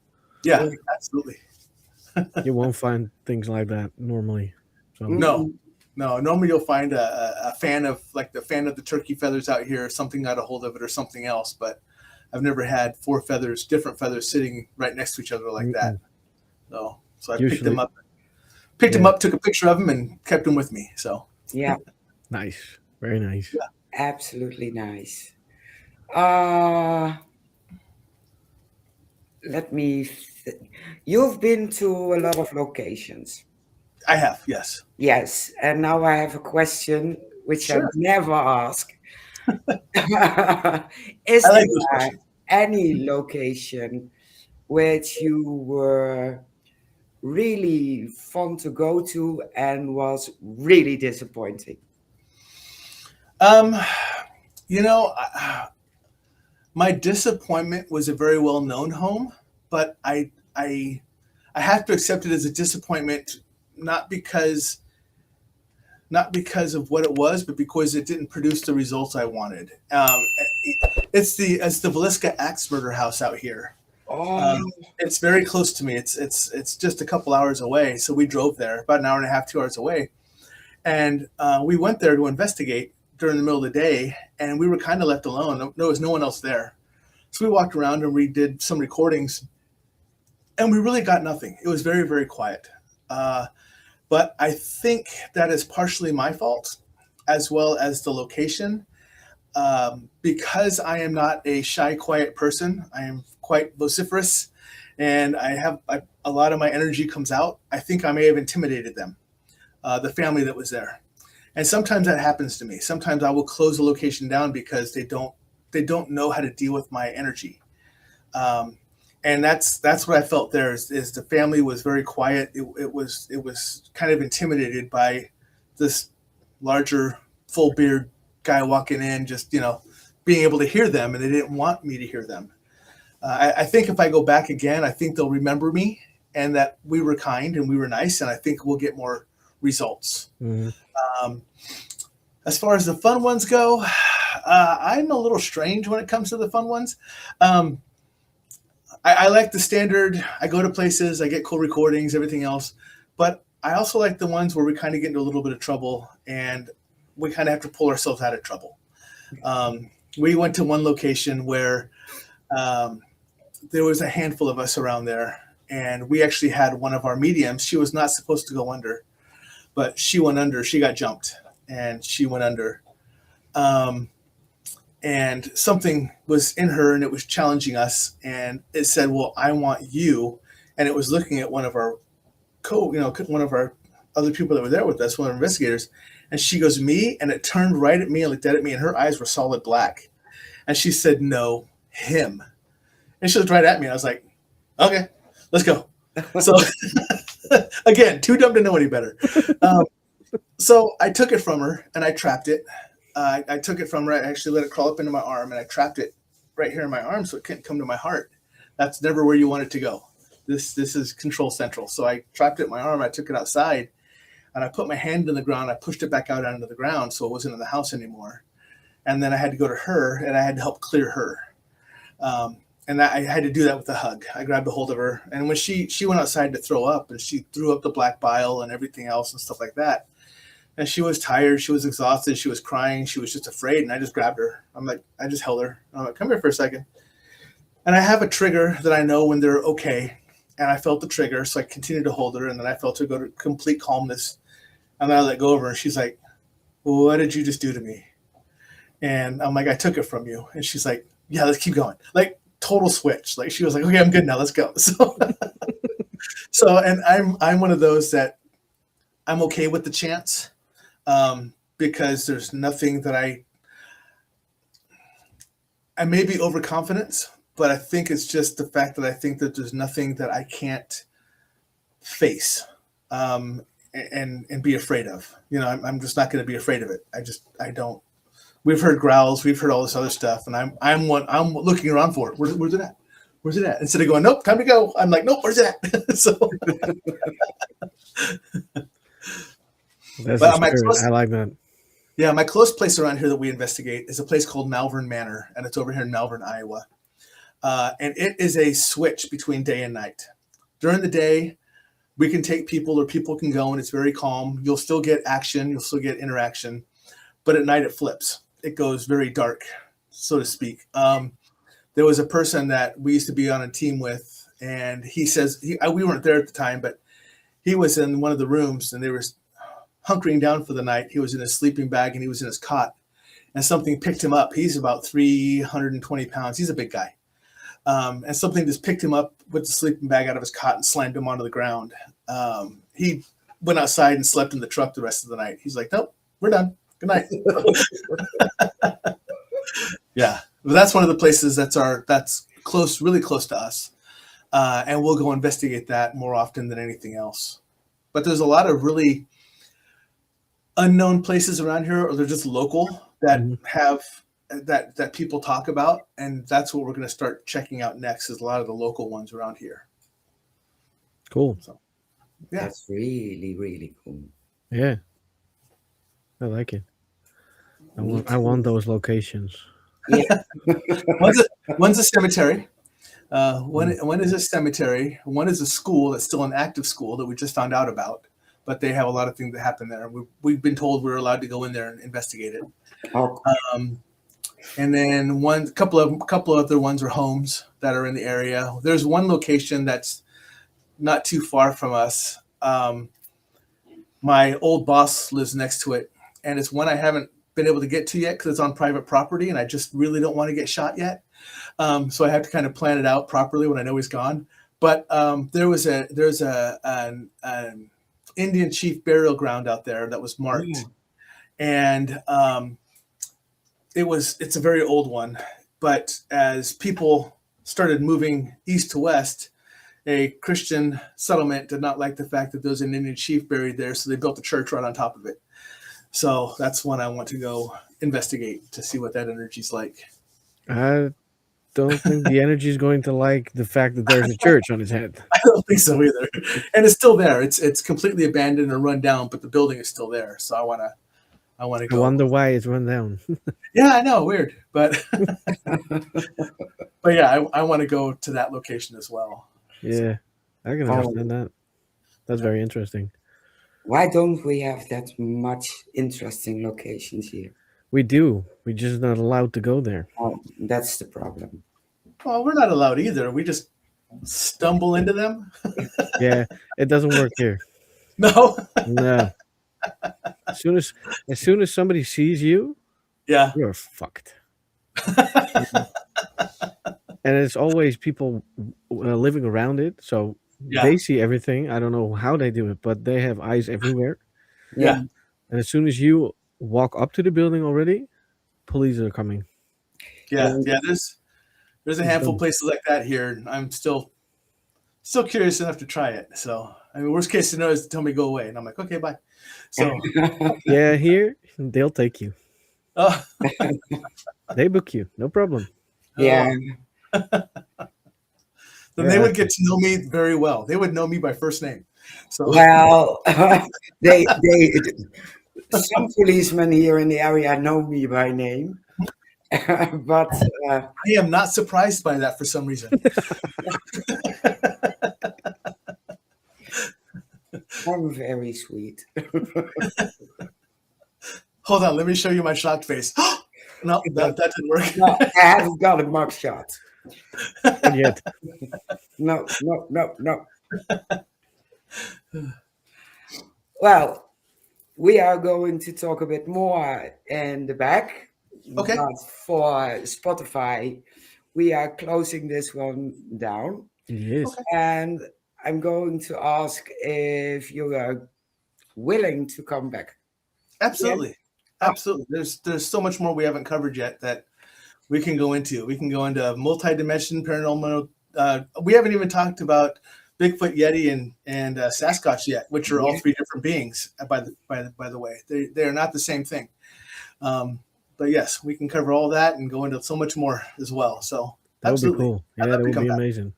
Yeah, absolutely. You won't find things like that normally. So No. Normally you'll find a fan of the turkey feathers out here, something got a hold of it or something else. But I've never had 4 feathers, different feathers, sitting right next to each other like that. So I picked them up, took a picture of them, and kept them with me. So Yeah, nice. Very nice. Yeah. absolutely nice. Let me think. You've been to a lot of locations. I have, yes. Yes, and now I have a question. which I Sure. never ask. I Is like those there questions. any location which you were really fun to go to and was really disappointing? Um, my disappointment was a very well-known home, but I have to accept it as a disappointment, not because not because of what it was, but because it didn't produce the results I wanted. It's the Villisca Axe Murder House out here. Oh, Um, it's very close to me. It's just a couple hours away, so we drove there about an hour and a half, 2 hours away, and we went there to investigate during the middle of the day, and we were kind of left alone. There was no one else there, so we walked around and we did some recordings, and we really got nothing. It was very, very quiet. But I think that is partially my fault, as well as the location. Because I am not a shy, quiet person, I am quite vociferous, and a lot of my energy comes out. I think I may have intimidated them, the family that was there. And sometimes that happens to me. Sometimes I will close a location down because they don't know how to deal with my energy. And that's what I felt there is the family was very quiet. It was kind of intimidated by this larger full beard guy walking in, just being able to hear them, and they didn't want me to hear them. I think if I go back again, I think they'll remember me and that we were kind and we were nice, and I think we'll get more results. Mhm. As far as the fun ones go, I'm a little strange when it comes to the fun ones. I like the standard. I go to places, I get cool recordings, everything else. But I also like the ones where we kind of get into a little bit of trouble and we kind of have to pull ourselves out of trouble. We went to one location where there was a handful of us around there, and we actually had one of our mediums. She was not supposed to go under, but she went under. She got jumped, and she went under. And something was in her, and it was challenging us, and it said, well, I want you. And it was looking at one of our one of our other people that were there with us, one of our investigators, and she goes, me, and it turned right at me and looked at me, and her eyes were solid black, and she said, no, him. And she looked right at me, and I was like, okay, let's go. So again, too dumb to know any better. So I took it from her and I trapped it. I took it from her. I actually let it crawl up into my arm, and I trapped it right here in my arm so it couldn't come to my heart. That's never where you want it to go. This is control central. So I trapped it in my arm. I took it outside, and I put my hand in the ground. I pushed it back out onto the ground so it wasn't in the house anymore. And then I had to go to her, and I had to help clear her. And I had to do that with a hug. I grabbed a hold of her, and when she went outside to throw up, and she threw up the black bile and everything else and stuff like that. And she was tired. She was exhausted. She was crying. She was just afraid. And I just grabbed her. I just held her. I'm like, come here for a second. And I have a trigger that I know when they're okay. And I felt the trigger. So I continued to hold her. And then I felt her go to complete calmness. And then I let go of her. And she's like, well, what did you just do to me? And I'm like, I took it from you. And she's like, yeah, let's keep going. Like total switch. Like she was like, okay, I'm good now. Let's go. And I'm one of those that I'm okay with the chance. Because there's nothing that I may be overconfident, but I think it's just the fact that I think that there's nothing that I can't face, and be afraid of. I'm just not going to be afraid of it. I don't. We've heard growls, we've heard all this other stuff, and I'm looking around for it. Where's it at? Where's it at? Instead of going, nope, time to go. I'm like, nope, where's it at? So. That's the spirit. I like that. Yeah, my close place around here that we investigate is a place called Malvern Manor, and it's over here in Malvern, Iowa. And it is a switch between day and night. During the day, we can take people or people can go, and it's very calm. You'll still get action. You'll still get interaction. But at night, it flips. It goes very dark, so to speak. There was a person that we used to be on a team with, and he says, we weren't there at the time, but he was in one of the rooms, and they were hunkering down for the night. He was in his sleeping bag and he was in his cot, and something picked him up. He's about 320 pounds. He's a big guy. And something just picked him up with the sleeping bag out of his cot and slammed him onto the ground. He went outside and slept in the truck the rest of the night. He's like, nope, we're done. Good night. Yeah, but that's one of the places that's close, really close to us, and we'll go investigate that more often than anything else. But there's a lot of really unknown places around here, or they're just local that have that people talk about, and that's what we're going to start checking out next. Is a lot of the local ones around here. Cool. So, yeah, That's really, really cool. Yeah, I like it. I Me want too. those locations. Yeah. one's a cemetery. One is a cemetery. One is a school that's still an active school that we just found out about, but they have a lot of things that happen there. We've been told we're allowed to go in there and investigate it. Oh, And then couple of other ones are homes that are in the area. There's one location that's not too far from us. My old boss lives next to it, and it's one I haven't been able to get to yet because it's on private property, and I just really don't want to get shot yet. So I have to kind of plan it out properly when I know he's gone. But there's an Indian chief burial ground out there that was marked, and it's a very old one. But as people started moving east to west, a Christian settlement did not like the fact that there was an Indian chief buried there, so they built a church right on top of it. So that's one I want to go investigate to see what that energy's like. I don't think the energy is going to like the fact that there's a church on his head. I don't think so either. And it's still there. It's completely abandoned and run down, but the building is still there. So I want to I go. wonder why it's run down. Yeah, I know, weird, but but yeah, I want to go to that location as well. Yeah, I can understand that. That's very interesting. why don't we have that much interesting locations here? We do. We're just not allowed to go there. Oh, that's the problem. Well, we're not allowed either. We just stumble into them. Yeah, it doesn't work here. No. No. As soon as somebody sees you, Yeah. you're fucked. And it's always people living around it, so Yeah. they see everything. I don't know how they do it, but they have eyes everywhere. Yeah. And as soon as you walk up to the building already, police are coming. Yeah. There's a handful of places like that here. And I'm still curious enough to try it. So I mean, worst case scenario is to tell me go away, and I'm like, okay, bye. So Yeah, here they'll take you. uh, They book you, no problem. Yeah. then they would get to know me very well. They would know me by first name. So Well, they some policemen here in the area know me by name, but I am not surprised by that for some reason. I'm very sweet. Hold on, let me show you my shocked face. No, that didn't work. No, I haven't got a mugshot. Not yet. No. Well, we are going to talk a bit more in the back. Okay. But for Spotify, we are closing this one down. Yes. And I'm going to ask if you are willing to come back. Absolutely. Absolutely. There's so much more we haven't covered yet that we can go into. We can go into multi-dimension paranormal. We haven't even talked about Bigfoot, Yeti, and Sasquatch yet, which are all three different beings. By the way, they are not the same thing. But yes, we can cover all that and go into so much more as well. So That would be absolutely. cool. Yeah, that would be amazing.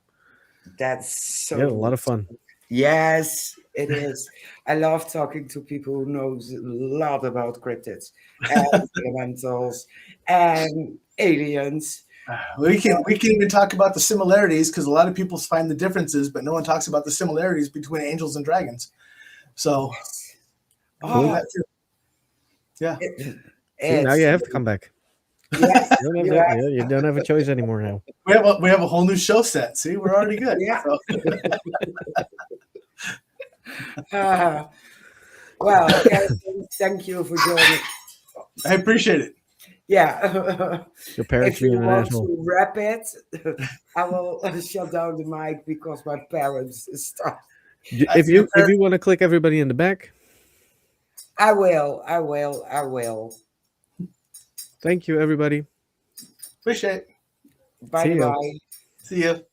That's so Yeah, a lot of fun. Yes, it is. I love talking to people who knows a lot about cryptids and elementals and aliens. We can even talk about the similarities because a lot of people find the differences, but no one talks about the similarities between angels and dragons. So, Oh, that too. Yeah. See, now you have to come back. Yes, You don't have a choice anymore now. We have a whole new show set. See, we're already good. Yeah. So, well, Kevin, thank you for joining. I appreciate it. Yeah. Your parents If you being an want asshole. to wrap it, I will shut down the mic because my parents start. If you want to click everybody in the back, I will. Thank you, everybody. Appreciate it. Bye See ya. bye. See you.